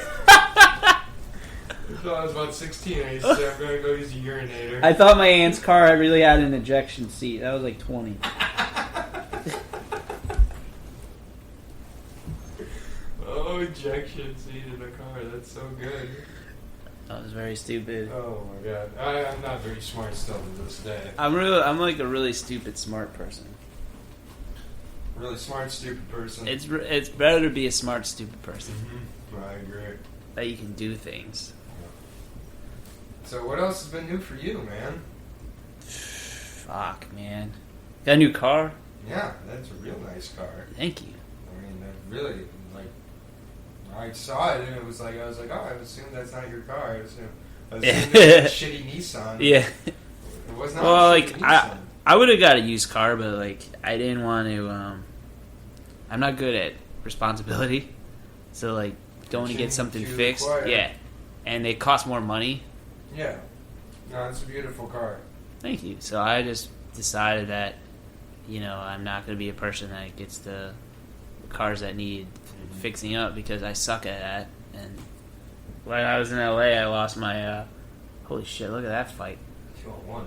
Until I was about 16, I used to say, I'm going to go use a urinator. I thought my aunt's car really had an ejection seat. That was like 20. Oh, ejection seat in a car. That's so good. That was very stupid. Oh my god. I'm not very smart still to this day. I'm like a really stupid smart person. Really smart, stupid person. It's better to be a smart, stupid person. Mm-hmm. I agree. That you can do things. So what else has been new for you, man? Fuck, man. Got a new car? Yeah, that's a real nice car. Thank you. I mean, that really, like, I saw it and it was like, I was like, oh, I assume that's not your car. I assume that's a shitty Nissan. Yeah. It was not Well, a like, shitty Nissan. I would have got a used car, but, like, I didn't want to, I'm not good at responsibility. So, like, going to get something fixed. Require. Yeah. And they cost more money. Yeah. No, it's a beautiful car. Thank you. So I just decided that, you know, I'm not going to be a person that gets the cars that need fixing up because I suck at that. And when I was in LA, I lost my, holy shit, look at that fight. 2-1.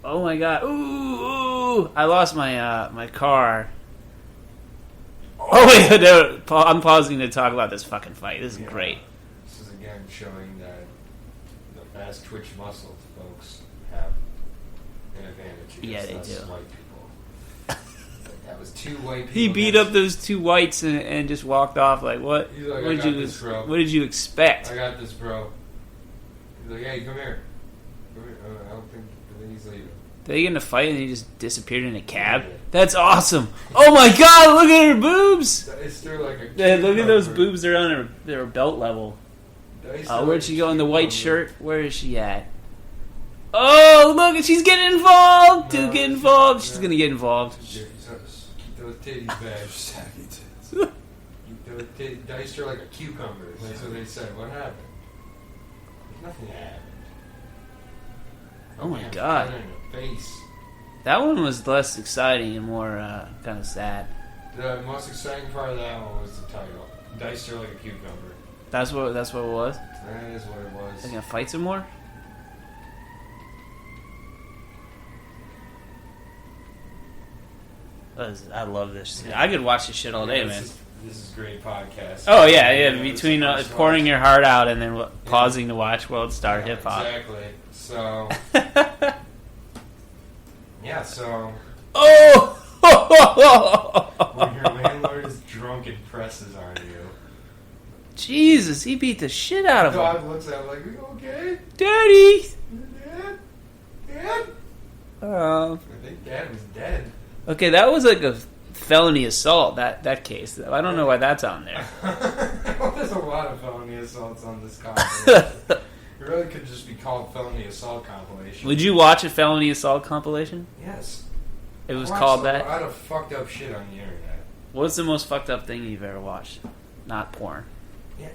Oh my god. Ooh. I lost my, my car. Oh wait, no, I'm pausing to talk about this fucking fight. This is great. This is again showing that the fast twitch muscles folks have an advantage against Yeah, they us do. white people. That was two white people. He beat up those two whites and just walked off like, what? He's like, What did you expect? I got this, bro. He's like, hey, come here. Come here. I don't think he's leaving. Did they get in a fight and he just disappeared in a cab? That's awesome. Oh my god, look at her boobs! It's through like a Yeah, look at those boobs, they're on their belt level. Oh, Where'd she go in the white shirt? Where is she at? Oh, look, she's getting involved! Dude, get involved! She's gonna get involved. Keep those titties back. Keep those titties diced her like a cucumber. That's what they said. What happened? Nothing happened. Oh my Man, god. right in the face. That one was less exciting and more kind of sad. The most exciting part of that one was the title. Diced her like a cucumber. That's what it was? That is what it was. They're gonna fight some more? I love this. Yeah. I could watch this shit all day, man. This is great podcast. Oh yeah. Between this is pouring your heart out and then pausing to watch World Star Hip Hop. Exactly. So yeah. So Oh! when your landlord is drunk and presses on you, Jesus, he beat the shit out of him. dog looks at him like, "Are you okay, Daddy! Dad? Dad?" Oh. I think Dad was dead. Okay, that was like a felony assault, that case. I don't know why that's on there. There's a lot of felony assaults on this compilation. It really could just be called felony assault compilation. Would you watch a felony assault compilation? Yes. It was I watched called a that? lot of fucked up shit on the internet. What's the most fucked up thing you've ever watched? Not porn. Yeah,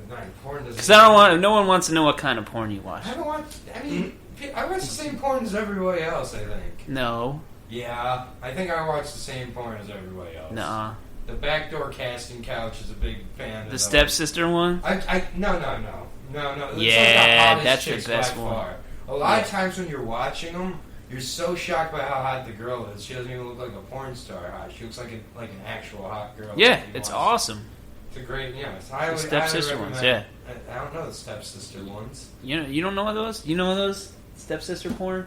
no, porn doesn't. Because I don't want. No one wants to know what kind of porn you watch. I haven't watched. I mean, I watch the same porn as everybody else. I think. No. Yeah, I think I watch the same porn as everybody else. Nuh-uh. The backdoor casting couch is a big fan. The of stepsister one. No. It's Yeah, like the hottest that's your chicks best by one. far. A lot of times when you're watching them, you're so shocked by how hot the girl is. She doesn't even look like a porn star hot. She looks like an actual hot girl. Yeah, it's awesome. It's a great, it's highly, The stepsister highly ones, recommend. I don't know the stepsister ones. You don't know those? You know those stepsister porn?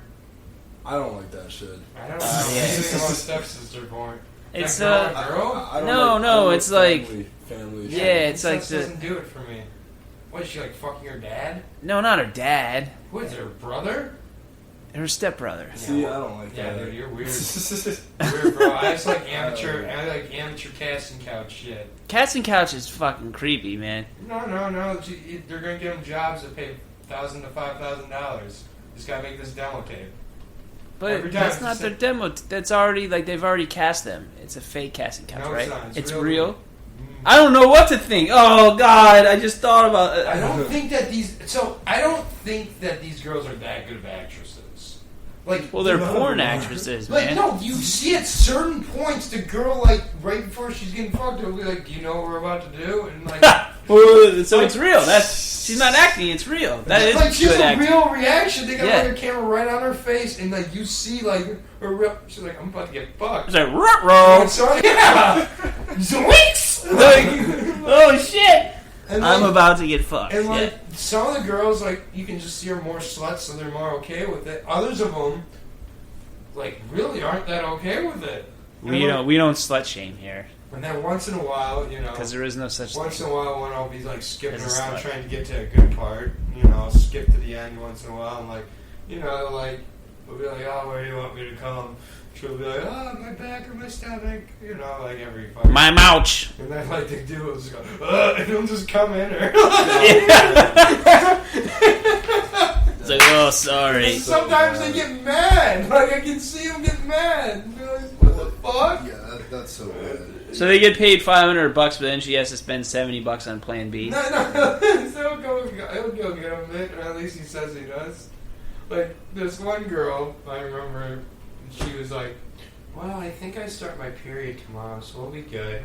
I don't like that shit. I don't know yeah. anything about stepsister porn. It's That girl? I don't No, like, no, I don't it's like- family Yeah, shit. it's like the- doesn't do it for me. What is she like fucking her dad? No, not her dad. What is it, her brother? Her stepbrother. See, I don't like Yeah, that. dude, you're weird. Weird, bro. I just like amateur. I like amateur casting couch shit. Casting couch is fucking creepy, man. No. They're gonna give them jobs that pay $1,000 to $5,000. Just gotta make this demo tape. Every But time that's it's not the their same. demo. That's already like they've already cast them. It's a fake casting couch, No, right? it's not. It's real. real. I don't know what to think. Oh God, I just thought about it. I don't think that these. So I don't think that these girls are that good of actresses. Like, Well, they're porn actresses, like man. no, you see at certain points the girl like right before she's getting fucked, it'll be like, "Do you know what we're about to do?" And like, Well, so it's real. She's not acting. It's real. That is like she's good a acting. real reaction. They got Yeah. like a camera right on her face, and like you see like her real. She's like, "I'm about to get fucked." It's like ruh-roh. And so yeah, zoinks! Like, oh shit! And I'm like, about to get fucked. and like Yeah. some of the girls, like you can just see are more sluts, so they're more okay with it. Others of them, like really aren't that okay with it. We don't slut shame here. And then once in a while, Because there is no such once thing. in a while when I'll be like skipping As a around slut. trying to get to a good part, I'll skip to the end once in a while. I'm like, like, I'll be like, oh, where do you want me to come? She'll be like, oh, my back or my stomach, like every fucking. My mouch. And then like the dude will just go, and he'll just come in her. It's like, oh, sorry. And sometimes they get mad. Like I can see them get mad. And they're like, what the fuck? Yeah, that's so bad. So they get paid $500, but then she has to spend $70 on Plan B. No, so he'll go get him, or at least he says he does. Like this one girl, I remember, she was like, "Well, I think I start my period tomorrow, so we'll be good."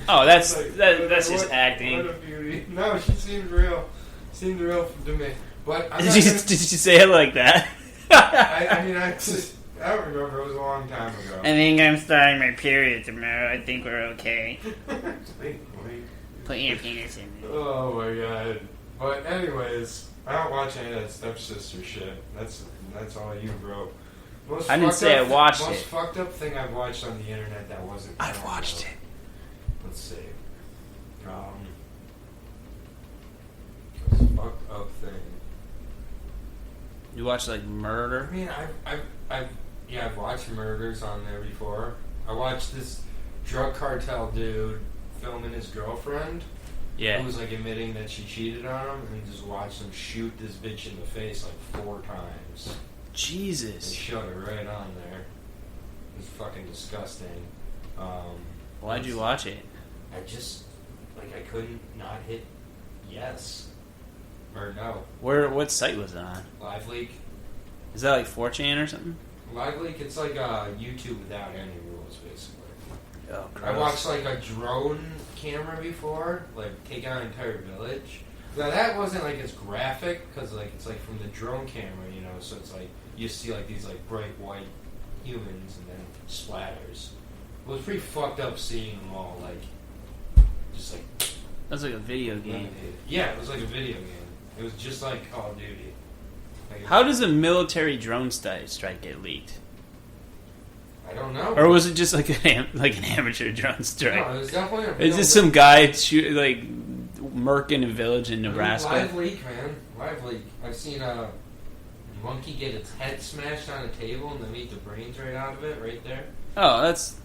Oh, that's Like, that's just what acting. a beauty. No, she seemed real. Seemed real to me. But I'm Did not you gonna- say it like that? I mean, I don't remember. It was a long time ago. I think I'm starting my period tomorrow. I think we're okay. Wait. Put your penis in there. Oh my god. But anyways, I don't watch any of that stepsister shit. That's all you, bro. I didn't say I watched Most it. fucked up thing I've watched on the internet that wasn't. I've watched it. Let's see. Most fucked up thing. You watch like I murder? mean, I've watched murders on there before. I watched this drug cartel dude filming his girlfriend. Yeah. Who was like admitting that she cheated on him, and just watched him shoot this bitch in the face like 4 times. They Jesus. showed it right on there. It was fucking disgusting. Why'd you watch it? I just I couldn't not hit yes or no. What site was it on? LiveLeak. Is that like 4chan or something? LiveLeak. It's like YouTube without any rules, basically. Oh, I watched like a drone camera before, like take out an entire village. Now that wasn't like as graphic because like it's like from the drone camera, so it's like you see like these like bright white humans and then splatters. It was pretty fucked up seeing them all like just like. That's like a video game. levitated. Yeah, it was like a video game. It was just like Call of Duty. Like, How does a military drone strike get leaked? I don't know. Or was it just like an amateur drone strike? No, it was definitely a Is real this some guy murking a village in Nebraska? Live leak, man. Live leak. I've seen a monkey get its head smashed on a table and then eat the brains right out of it, right there. Oh, that's.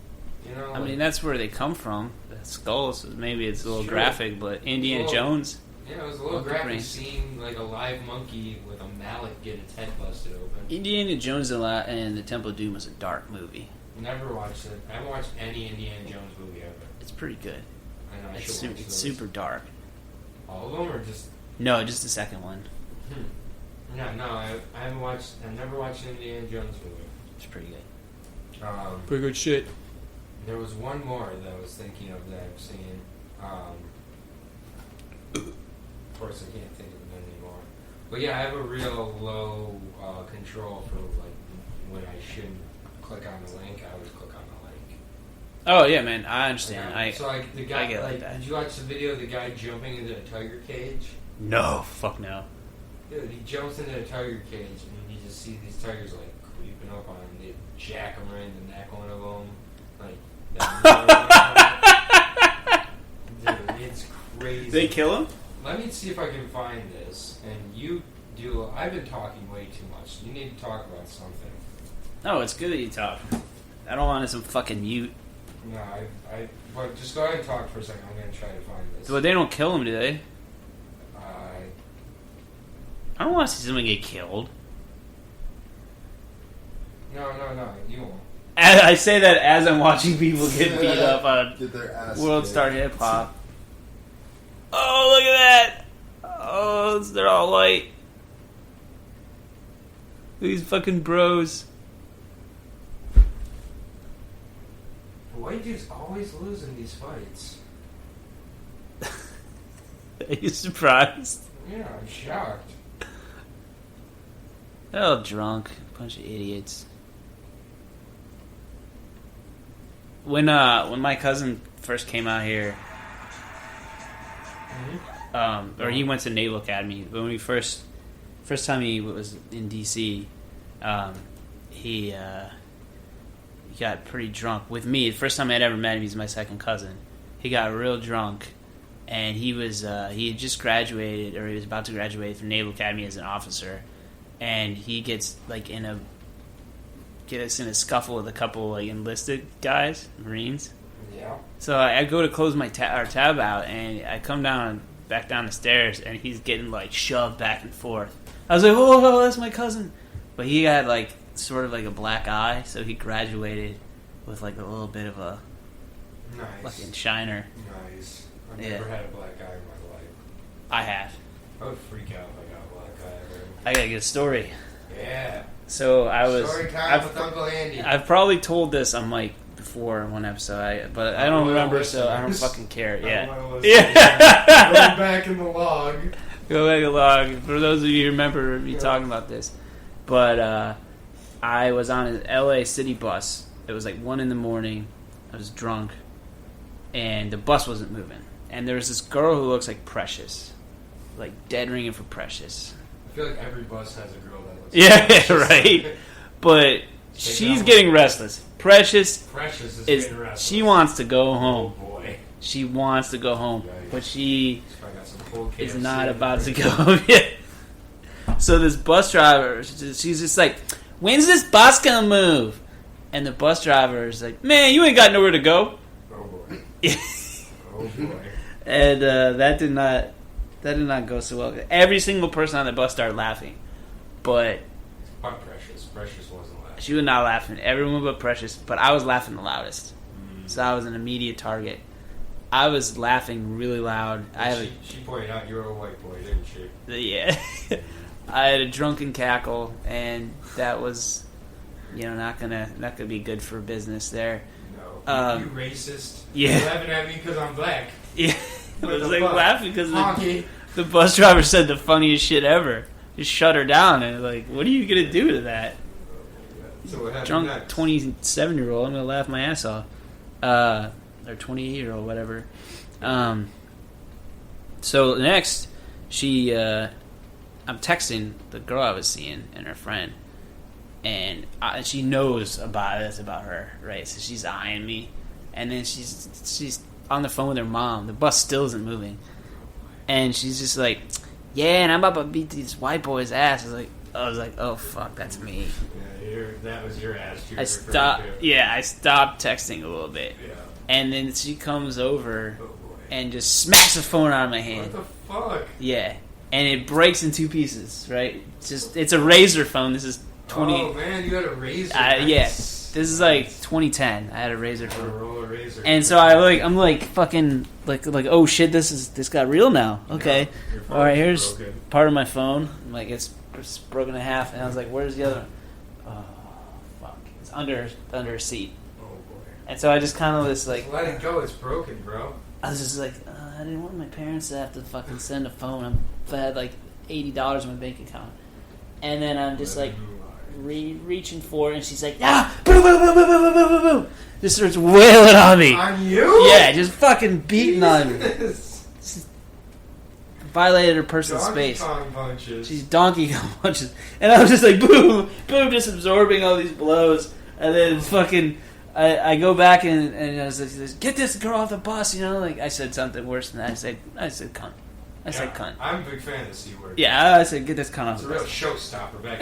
I like- mean, that's where they come from. The skulls. Maybe it's a little Sure. graphic, but Indiana Well, Jones. Yeah, it was a little Monkey graphic brains. seeing like a live monkey with a mallet get its head busted open. Indiana Jones and the Temple of Doom was a dark movie. Never watched it. I haven't watched any Indiana Jones movie ever. It's pretty good. I know I It's, should watch it's those. super dark. All of them, or just No, just the second one. No, I haven't watched. I've never watched an Indiana Jones movie. It's pretty good. Pretty good shit. There was one more that I was thinking of that I've seen. Of course, I can't think of it anymore. But yeah, I have a real low control for like when I shouldn't click on the link. I always click on the link. Oh yeah, man. I understand. Okay. So like the guy, I get like, that. did you watch the video of the guy jumping into a tiger cage? No, fuck no. Dude, he jumps into a tiger cage and you just see these tigers like creeping up on him. They jack him right in the neck, one of them. Like, dude, it's crazy. They kill him? Let me see if I can find this. And you do. I've been talking way too much. You need to talk about something. No, it's good that you talk. I don't want some fucking mute. No, but just go ahead and talk for a second. I'm gonna try to find this. Well, they don't kill him, do they? I don't want to see someone get killed. No, you won't. I say that as I'm watching people get beat up on Get their ass World kicked. Star Hip Hop. Oh, look at that! Oh, they're all white. These fucking bros. The white dude's always losing these fights. Are you surprised? Yeah, I'm shocked. They're all drunk. Bunch of idiots. When my cousin first came out here, or he went to Naval Academy. When we first time he was in DC, he he got pretty drunk with me. The first time I'd ever met him, he's my second cousin. He got real drunk, and he had just graduated, or he was about to graduate from Naval Academy as an officer, and he gets in a scuffle with a couple like enlisted guys, Marines. Yeah. So I go to close my our tab out, and I come back down the stairs, and he's getting like shoved back and forth. I was like, "Whoa, that's my cousin," but he had like sort of like a black eye, so he graduated with like a little bit of a fucking shiner. Nice. I've never had a black eye in my life. I have. I would freak out if I got a black eye. I got a good story. Yeah. So I was. Story time with Uncle Andy. I've probably told this on Mike before one episode, but I don't remember, so I don't fucking care. Yeah. Going back in the log. Go back and log. For those of you who remember me talking about this, but I was on an LA city bus. It was like 1 a.m. I was drunk, and the bus wasn't moving. And there was this girl who looks like Precious, like dead ringing for Precious. I feel like every bus has a girl that looks like Precious. Right. But she's getting restless. Precious is getting restless. She wants to go home. Oh boy. She wants to go home, but she is not about to go home yet. So this bus driver, she's just like, "When's this bus gonna move?" And the bus driver is like, "Man, you ain't got nowhere to go." Oh boy. Oh boy. And that did not go so well. Every single person on the bus started laughing, but Precious wasn't laughing. She was not laughing. Everyone but Precious, but I was laughing the loudest. So I was an immediate target. I was laughing really loud. She pointed out you were a white boy, didn't she? Yeah. I had a drunken cackle, and that was, not gonna be good for business there. No. You racist. Yeah. You're laughing at me because I'm black. Yeah. I was laughing because the bus driver said the funniest shit ever. Just shut her down, and what are you gonna do to that? So what happened Drunk next? 27-year-old, I'm gonna laugh my ass off. Or 28-year-old, whatever. So next, I'm texting the girl I was seeing and her friend, and she knows about her, right? So she's eyeing me, and then she's on the phone with her mom. The bus still isn't moving, and she's just like, "Yeah, and I'm about to beat these white boys' ass." I was like, "Oh fuck, that's me." Yeah, that was your ass. I stopped texting a little bit. Yeah. And then she comes over and just smacks the phone out of my hand. What the fuck? Yeah. And it breaks in 2 pieces, right? It's a Razor phone. This is 20. Oh man, you had a Razor. Yeah. This is like 2010. I had a Razor phone. A Razor. And so I'm like fucking like oh shit, this got real now. Okay. Yeah, all right, here's part of my phone. I'm like it's broken in half, and I was like, where's the other one? Oh fuck. It's under a seat. And so I just kind of was like... Let it go, it's broken, bro. I was just like, I didn't want my parents to have to fucking send a phone. I had like $80 in my bank account. And then I'm just like reaching for it, and she's like, boom, boom, boom, boom, boom, boom, boom, boom. Just starts wailing on me. On you? Yeah, just fucking beating on me. Violated her personal space. Donkey Kong punches. She's Donkey Kong punches. And I was just like, boom, boom, just absorbing all these blows. And then fucking... I go back and I was like, "Get this girl off the bus," I said something worse than that. I said cunt. I said cunt. I'm a big fan of the C word. Yeah, I said get this cunt off the the bus. It's a real showstopper back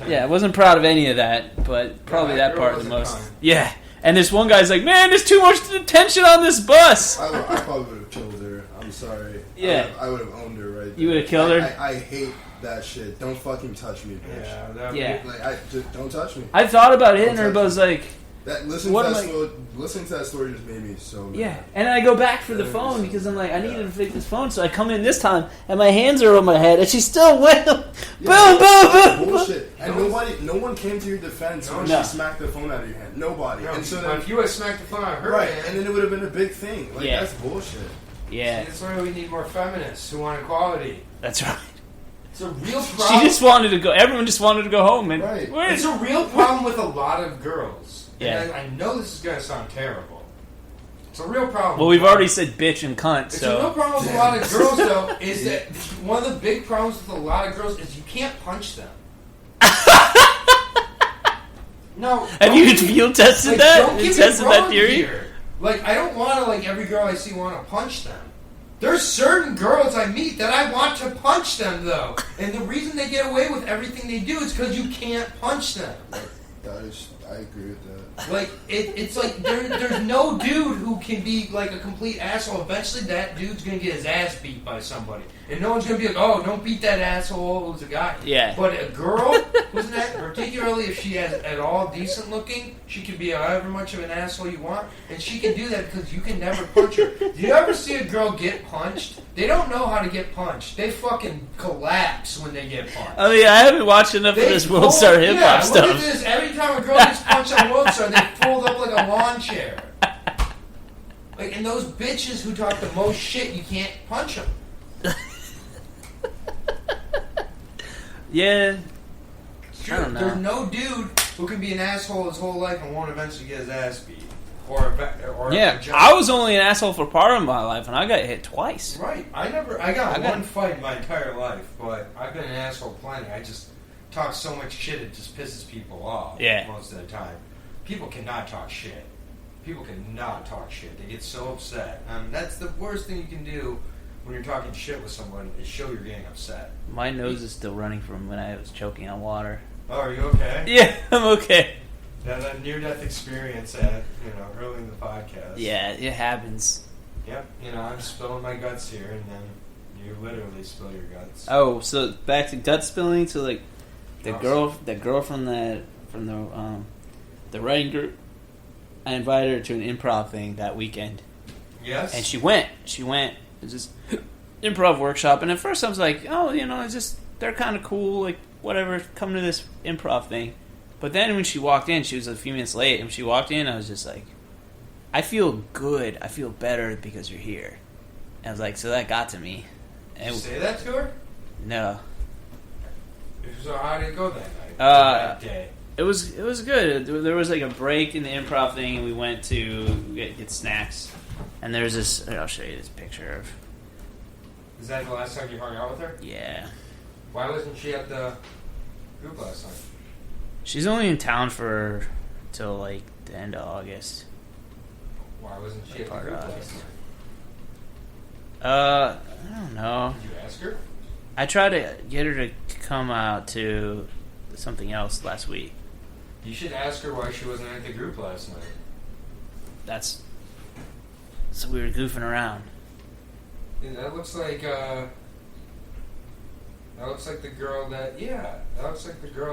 Yeah. I wasn't proud of any of that, but probably that part the most. Yeah. And this one guy's like, "Man, there's too much attention on this bus." I probably would have killed her. I'm sorry. Yeah. I would have owned her right there. You would have killed her? I hate that shit. Don't fucking touch me, bitch. Yeah. Just don't touch me. I thought about hitting her, but I was like... Listening to that story just made me so mad. Yeah, and I go back for the phone because I'm like, I needed to fix this phone, so I come in this time, and my hands are on my head, and she's still with him. Boom, boom, boom. Bullshit. And no one came to your defense when she smacked the phone out of your hand. Nobody. No, and so then, if you had smacked the phone out of her hand, and then it would have been a big thing. That's bullshit. Yeah. See, that's why we need more feminists who want equality. That's right. It's a real problem. She just wanted to go. Everyone just wanted to go home, and it's a real problem with a lot of girls. Yeah. And I know this is going to sound terrible. It's a real problem. Well, we've already said bitch and cunt, It's so... a real problem with a lot of girls, though, is that one of the big problems with a lot of girls is you can't punch them. No. Have you field tested like, that? Don't You get tested me that wrong theory? here. Like, I don't want to, like, every girl I see want to punch them. There's certain girls I meet that I want to punch them, though. And the reason they get away with everything they do is because you can't punch them. I agree with that. Like, it's like there's no dude who can be like a complete asshole. Eventually, that dude's gonna get his ass beat by somebody, and no one's gonna be like, "Oh, don't beat that asshole who's a guy." Yeah. But a girl who's that, particularly if she is at all decent looking, she can be however much of an asshole you want, and she can do that because you can never punch her. Do you ever see a girl get punched? They don't know how to get punched. They fucking collapse when they get punched. Oh yeah, I haven't watched enough of this World Star Hip Hop Look at stuff. this. Every time a girl gets punched on World Star, they fold up like a lawn chair. Like, and those bitches who talk the most shit, you can't punch them. Yeah. It's true. I don't know. There's no dude who can be an asshole his whole life and won't eventually get his ass beat. Or Yeah, I was only an asshole for part of my life, and I got hit twice. Right. I got one fight in my entire life, but I've been an asshole plenty. I just talk so much shit it just pisses people off. Yeah. Most of the time, people cannot talk shit. People cannot talk shit. They get so upset. That's the worst thing you can do when you're talking shit with someone is show you're getting upset. My nose is still running from when I was choking on water. Oh, are you okay? Yeah, I'm okay. That near-death experience at early in the podcast. Yeah, it happens. Yep. I'm spilling my guts here, and then you literally spill your guts. Oh, so back to gut spilling. So like, the Awesome. girl from the writing group, I invited her to an improv thing that weekend, Yes. and she went. It was this improv workshop, and at first I was like, oh, it's just they're kind of cool, like whatever. Come to this improv thing. But then when she walked in, she was a few minutes late, and when she walked in, I was just like, I feel good. I feel better because you're here. And I was like, so that got to me. Did you say that to her? No. So how did it go that night? Uh, that day? It was good. There was like a break in the improv thing, and we went to get snacks. And there's this, I'll show you this picture of. Is that the last time you hung out with her? Yeah. Why wasn't she at the group last night? She's only in town till like the end of August. Why wasn't she at the Part group of last August. night? I don't know. Did you ask her? I tried to get her to come out to something else last week. You should ask her why she wasn't at the group last night. So we were goofing around. Yeah, that looks like the girl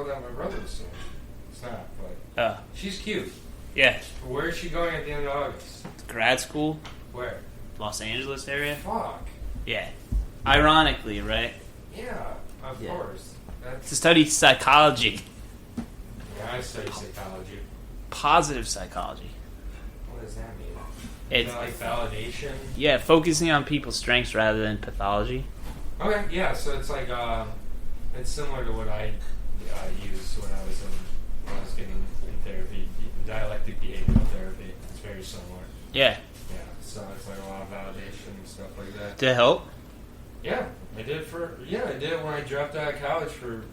that my brother was seeing. It's not, but she's cute. Yeah. Where is she going at the end of August? Grad school, Where? Los Angeles area. Fuck. Yeah. Ironically, right? Yeah, of Yeah. course. That's To study psychology. yeah. I study psychology. Positive psychology. What does that mean? It's Is that like validation? yeah, focusing on people's strengths rather than pathology. Okay, yeah. So it's like it's similar to what I used when I was getting in therapy, dialectic behavioral therapy. It's very similar. Yeah. Yeah. So it's like a lot of validation and stuff like that. To help? Yeah, I did it when I dropped out of college for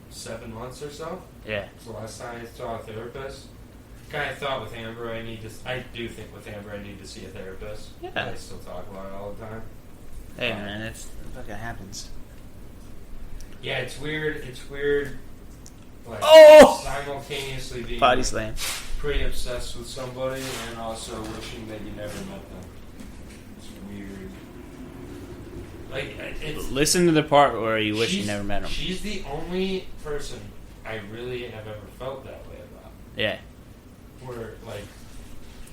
7 months or so. Yeah. So last time I saw a therapist. Kind of thought with Amber I do think with Amber I need to see a therapist. Yeah. I still talk about it all the time. Hey man, it fucking happens. Yeah, it's weird. Like simultaneously being Body like, slam. pretty obsessed with somebody and also wishing that you never met them. It's weird. Like it's Listen to the part where you wish you never met him. She's the only person I really have ever felt that way about. Yeah. Where like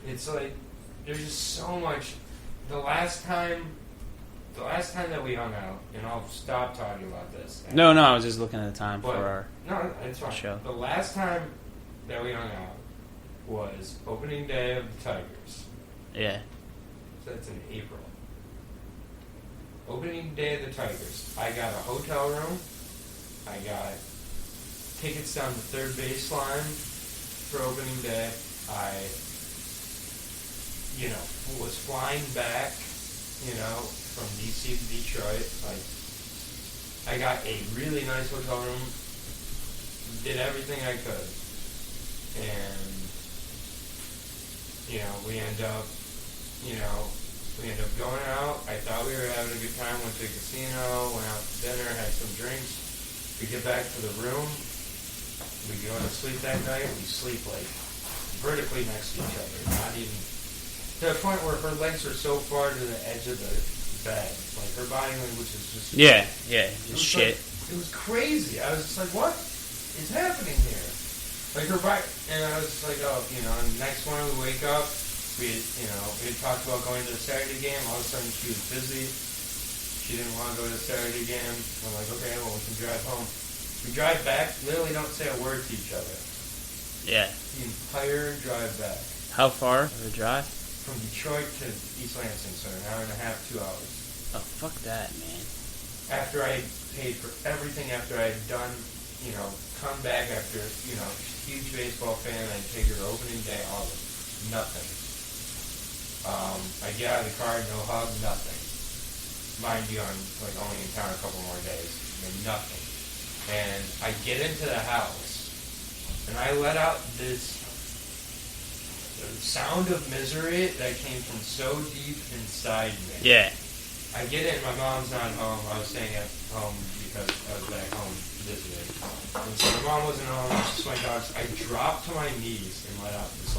it's like there's just so much. The last time that we hung out, and I'll stop talking about this. No, I was just looking at the time But- for our No, it's fine. show. The last time that we hung out was opening day of the Tigers. Yeah. So that's in April. Opening day of the Tigers. I got a hotel room. I got tickets down to third baseline for opening day. I, was flying back, from DC to Detroit. I got a really nice hotel room. Did everything I could. and we end up going out. I thought we were having a good time. Went to the casino, went out to dinner, had some drinks. We get back to the room. We go to sleep that night. We sleep like vertically next to each other, not even to the point where her legs are so far to the edge of the bed. Like her body language is just just shit. It was crazy. I was just like, what is happening here? Like her body, and I was just like, oh, and next morning we wake up. We had talked about going to the Saturday game. All of a sudden she was busy. She didn't want to go to the Saturday game. I'm like, okay, well, we can drive home. We drive back, literally don't say a word to each other. Yeah. The entire drive back. How far of a drive? From Detroit to East Lansing, so an hour and a half, 2 hours. Oh, fuck that, man. After I paid for everything, after I had done, come back after, huge baseball fan, I'd take her opening day, all of it. Nothing. I get out of the car, no hug, nothing. Mind you, I'm only in town a couple more days, and nothing. And I get into the house, and I let out this sound of misery that came from so deep inside me. Yeah. I get in, my mom's not home. I was staying at home because I was back home visiting. And so my mom wasn't home, I was just my dogs. I dropped to my knees and let out this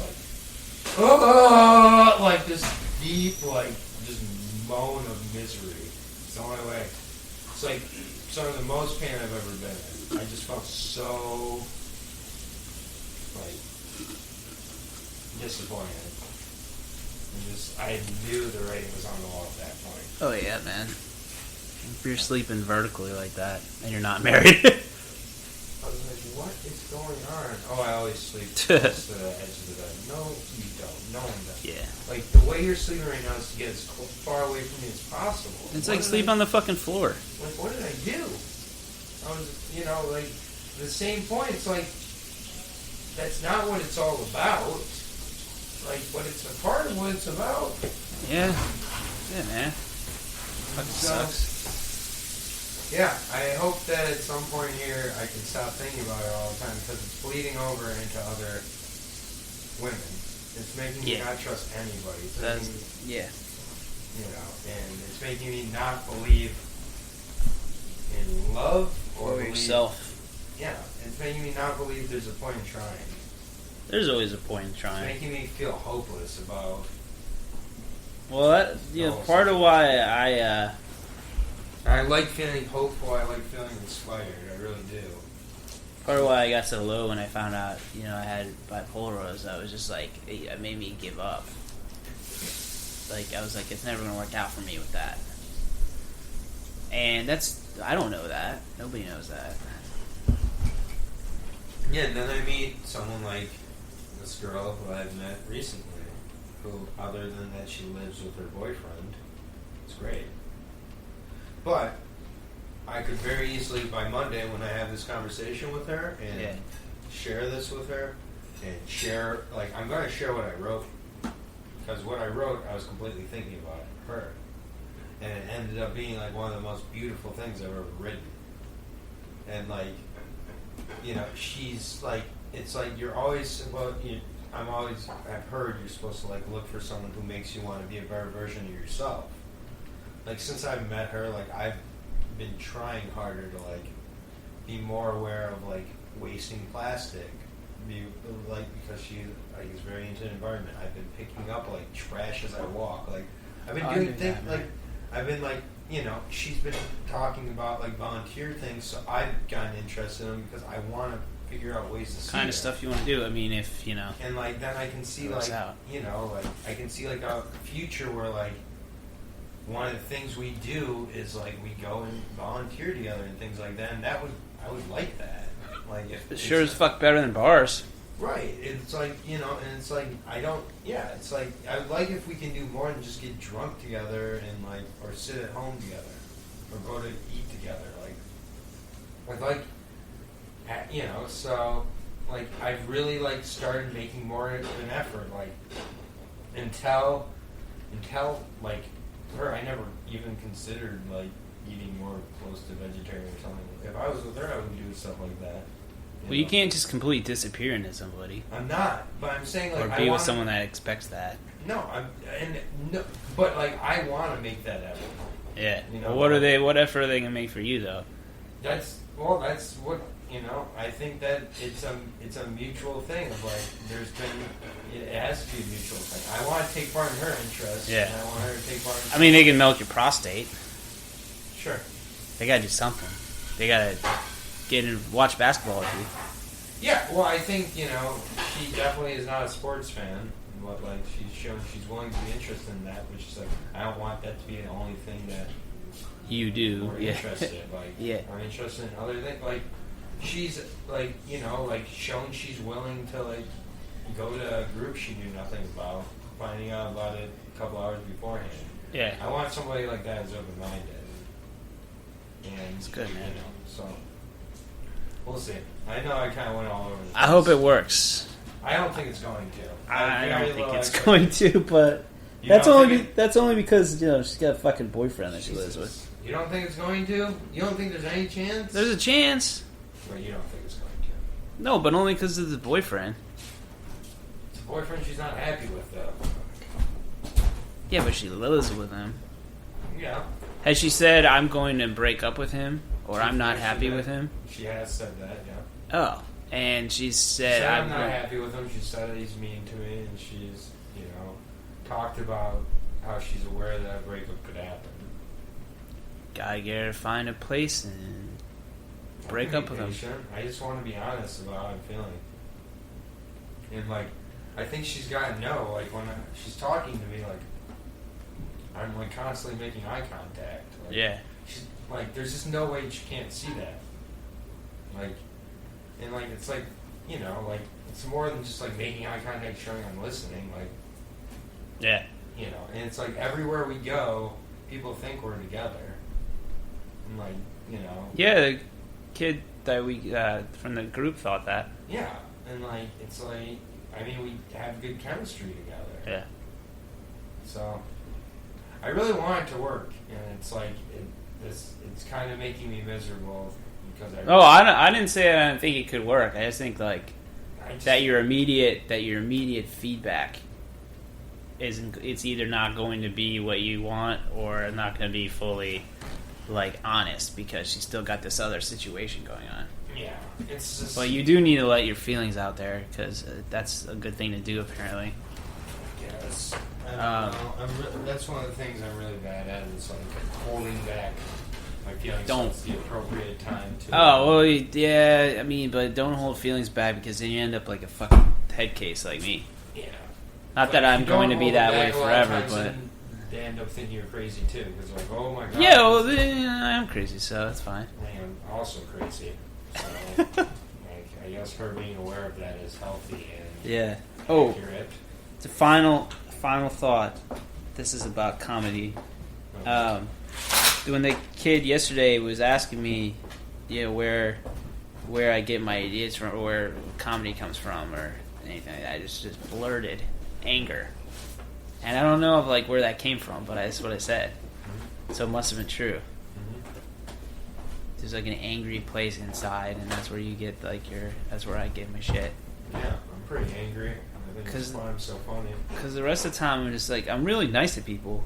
this deep, just moan of misery. It's the only way. It's like some of the most pain I've ever been in. I just felt so, disappointed. And I knew the writing was on the wall at that point. Oh, yeah, man. If you're sleeping vertically like that, and you're not married. I was like, what is going on? Oh, I always sleep close to the edge of the bed. No, you don't. No one does. Yeah. The way you're sleeping right now is to get as far away from me as possible. It's like sleep on the fucking floor. What did I do? I was, the same point, it's like, that's not what it's all about. But it's a part of what it's about. Yeah. Yeah, man. Fucking sucks. Yeah, I hope that at some point here I can stop thinking about it all the time because it's bleeding over into other women. It's making me not trust anybody. It's making me, and it's making me not believe in love or yourself. Yeah, it's making me not believe there's a point in trying. There's always a point in trying. It's making me feel hopeless about. Well, part of why I like feeling hopeful. I like feeling inspired. I really do. Part of why I got so low when I found out, I had bipolar was I was just like, it made me give up. I was like, it's never going to work out for me with that. And I don't know that. Nobody knows that. Yeah, and then I meet someone like this girl who I've met recently, who, other than that she lives with her boyfriend, it's great. But I could very easily, by Monday, when I have this conversation with her and share this with her, and share, I'm going to share what I wrote, because what I wrote, I was completely thinking about her. And it ended up being, one of the most beautiful things I've ever written. And, she's, it's you're always, I've heard you're supposed to, look for someone who makes you want to be a better version of yourself. Since I've met her, I've been trying harder to, be more aware of, wasting plastic. Because she, is very into the environment. I've been picking up, trash as I walk. I've been doing things, I've been, she's been talking about, volunteer things, so I've gotten interested in them because I want to figure out ways to see kind of stuff you want to do. I mean, if, And, then I can see, I can see, a future where, one of the things we do is we go and volunteer together and things like that, and I would like that. If it's sure as fuck better than bars. Right. It's and it's I don't. Yeah. It's I would like if we can do more than just get drunk together and or sit at home together or go to eat together. So I've really started making more of an effort until her, I never even considered eating more close to vegetarian or something. If I was with her, I would do stuff like that. Well, you can't just completely disappear into somebody. I'm not, but I'm saying like Or be with someone that expects that. No, but like I want to make that effort. Yeah. You know, Well, what effort are they gonna make for you though? That's what I think that it's a mutual thing of like it has to be a mutual thing. I want to take part in her interest. Yeah. And I want her to take part. I mean, they can milk your prostate. Sure. They gotta do something. They gotta get in, watch basketball with you. Yeah, well, I think, she definitely is not a sports fan, but, like, she's shown she's willing to be interested in that, which is, like, I don't want that to be the only thing that you do. we're interested in. Like, yeah. I'm interested in other things. Like, she's, like, shown she's willing to, like, go to a group she knew nothing about, finding out about it a couple hours beforehand. Yeah. I want somebody like that who's open-minded. And, It's good, man. So, we'll see. I know I kind of went all over this. I hope it works. I don't think it's going to. I don't think it's going to, but that's only because she's got a fucking boyfriend that she lives with. You don't think it's going to? You don't think there's any chance? There's a chance. Well, you don't think it's going to? No, but only because of the boyfriend. It's a boyfriend she's not happy with, though. Yeah, but she lives with him. Yeah. Has she said I'm going to break up with him or I'm not happy with him? She has said that, yeah. Oh, and she said I'm not happy with him. She said that he's mean to me, and she's talked about how she's aware that a breakup could happen. Gotta get her to find a place and break up with him. I just want to be honest about how I'm feeling, and like I think she's got to know, like when she's talking to me, like I'm like constantly making eye contact. Like, yeah. She's like, there's just no way she can't see that. Like, and like it's like like it's more than just like making eye contact, showing I'm listening. Like, yeah. And it's like everywhere we go, people think we're together. And like, Yeah, the kid that we from the group thought that. Yeah, and like it's like we have good chemistry together. Yeah. So I really want it to work, and it's like it's kind of making me miserable because I didn't say I didn't think it could work. I just think that your immediate feedback it's either not going to be what you want or not going to be fully honest because she's still got this other situation going on. Yeah, it's just. But you do need to let your feelings out there because that's a good thing to do apparently. Yes. That's one of the things I'm really bad at is holding back my feelings. Don't. It's the appropriate time to. Oh well, yeah. I mean, but don't hold feelings back because then you end up like a fucking head case like me. Yeah. Not that I'm going to be that way forever, but they end up thinking you're crazy too because like, oh my god. Yeah, well, I'm crazy, so that's fine. I am also crazy. So, I guess her being aware of that is healthy and accurate. It's a final thought. This is about comedy. When the kid yesterday was asking me, where I get my ideas from, or where comedy comes from, or anything like that, I just blurted anger, and I don't know where that came from, but that's what I said. So it must have been true. There's an angry place inside, and that's where you get that's where I get my shit. Yeah, I'm pretty angry. I think that's why I'm so funny. Because the rest of the time I'm just I'm really nice to people,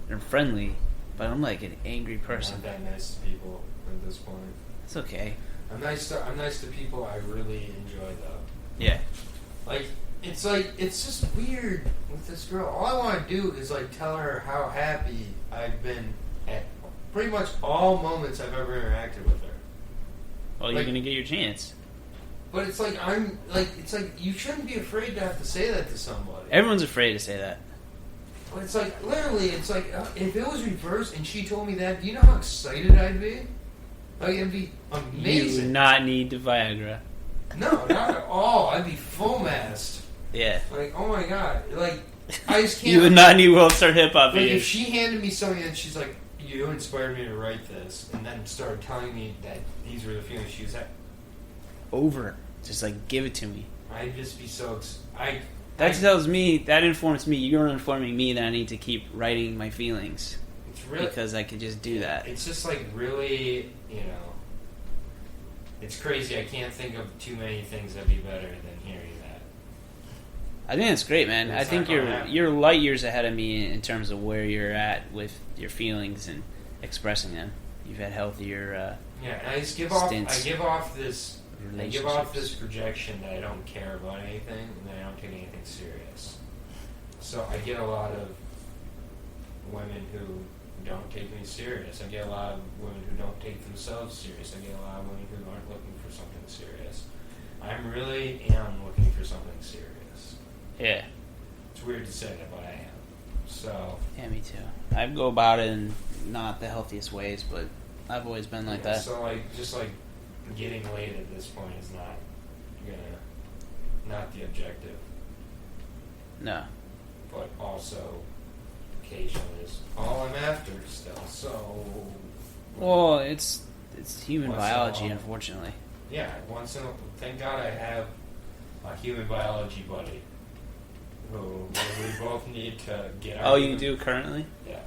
and I'm friendly, but I'm an angry person. I'm not that nice to people at this point. It's okay. I'm nice to people I really enjoy though. Yeah. It's just weird with this girl. All I want to do is tell her how happy I've been at pretty much all moments I've ever interacted with her. Well, you're gonna get your chance. But it's you shouldn't be afraid to have to say that to somebody. Everyone's afraid to say that. But it's literally, if it was reversed and she told me that, do you know how excited I'd be? It'd be amazing. You would not need the Viagra. No, not at all. I'd be full mast. Yeah. Oh my god. I just can't. You would not need World Star Hip Hop. If she handed me something and she's like, you inspired me to write this, and then started telling me that these were the feelings she was at. Over. Just give it to me. I'd just be so that informs me, you're informing me that I need to keep writing my feelings. It's really, because I could just do that. It's just really, it's crazy. I can't think of too many things that'd be better than hearing that. I think that's great, man. It's I think not gonna happen. you're light years ahead of me in terms of where you're at with your feelings and expressing them. You've had healthier Yeah, and I just give off. stints. I give off this. I give off this relationships. projection that I don't care about anything and that I don't take anything serious. So I get a lot of women who don't take me serious. I get a lot of women who don't take themselves serious. I get a lot of women who aren't looking for something serious. I really am looking for something serious. Yeah. It's weird to say that, but I am. So Yeah, me too. I go about it in not the healthiest ways, but I've always been like yeah, that. So just getting laid at this point is not the objective, No. but also occasionally is all I'm after still. So Well, it's human Once in a biology, while. unfortunately. yeah, thank God I have a human biology buddy who we both need to get. Oh, you do currently? Yeah.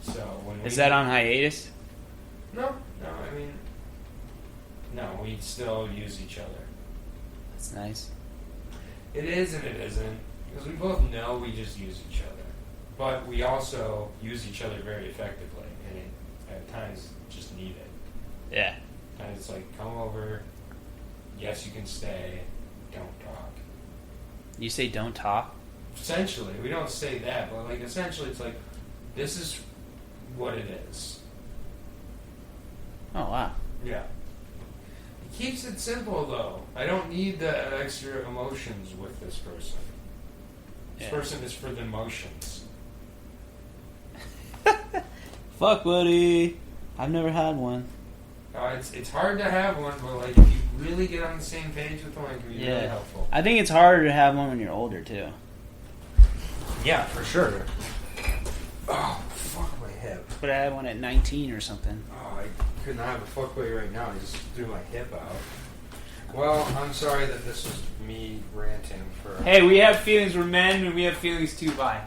So when Is we- that on hiatus? No. I mean, no. We still use each other. That's nice. It is and it isn't, because we both know we just use each other, but we also use each other very effectively, and at times just need it. Yeah. And it's like, come over. Yes, you can stay. Don't talk. You say don't talk? Essentially, we don't say that, but essentially, it's like, this is what it is. Oh, wow. Yeah. It keeps it simple, though. I don't need the extra emotions with this person. This Yeah. person is for the emotions. Fuck, buddy. I've never had one. It's hard to have one, but if you really get on the same page with one, it can be really helpful. I think it's harder to have one when you're older, too. Yeah, for sure. Oh, fuck my hip. But I had one at 19 or something. Oh, I could not have a fuckboy right now. I just threw my hip out. Well, I'm sorry that this was me ranting for... Hey, we have feelings. We're men, and we have feelings too. Bye.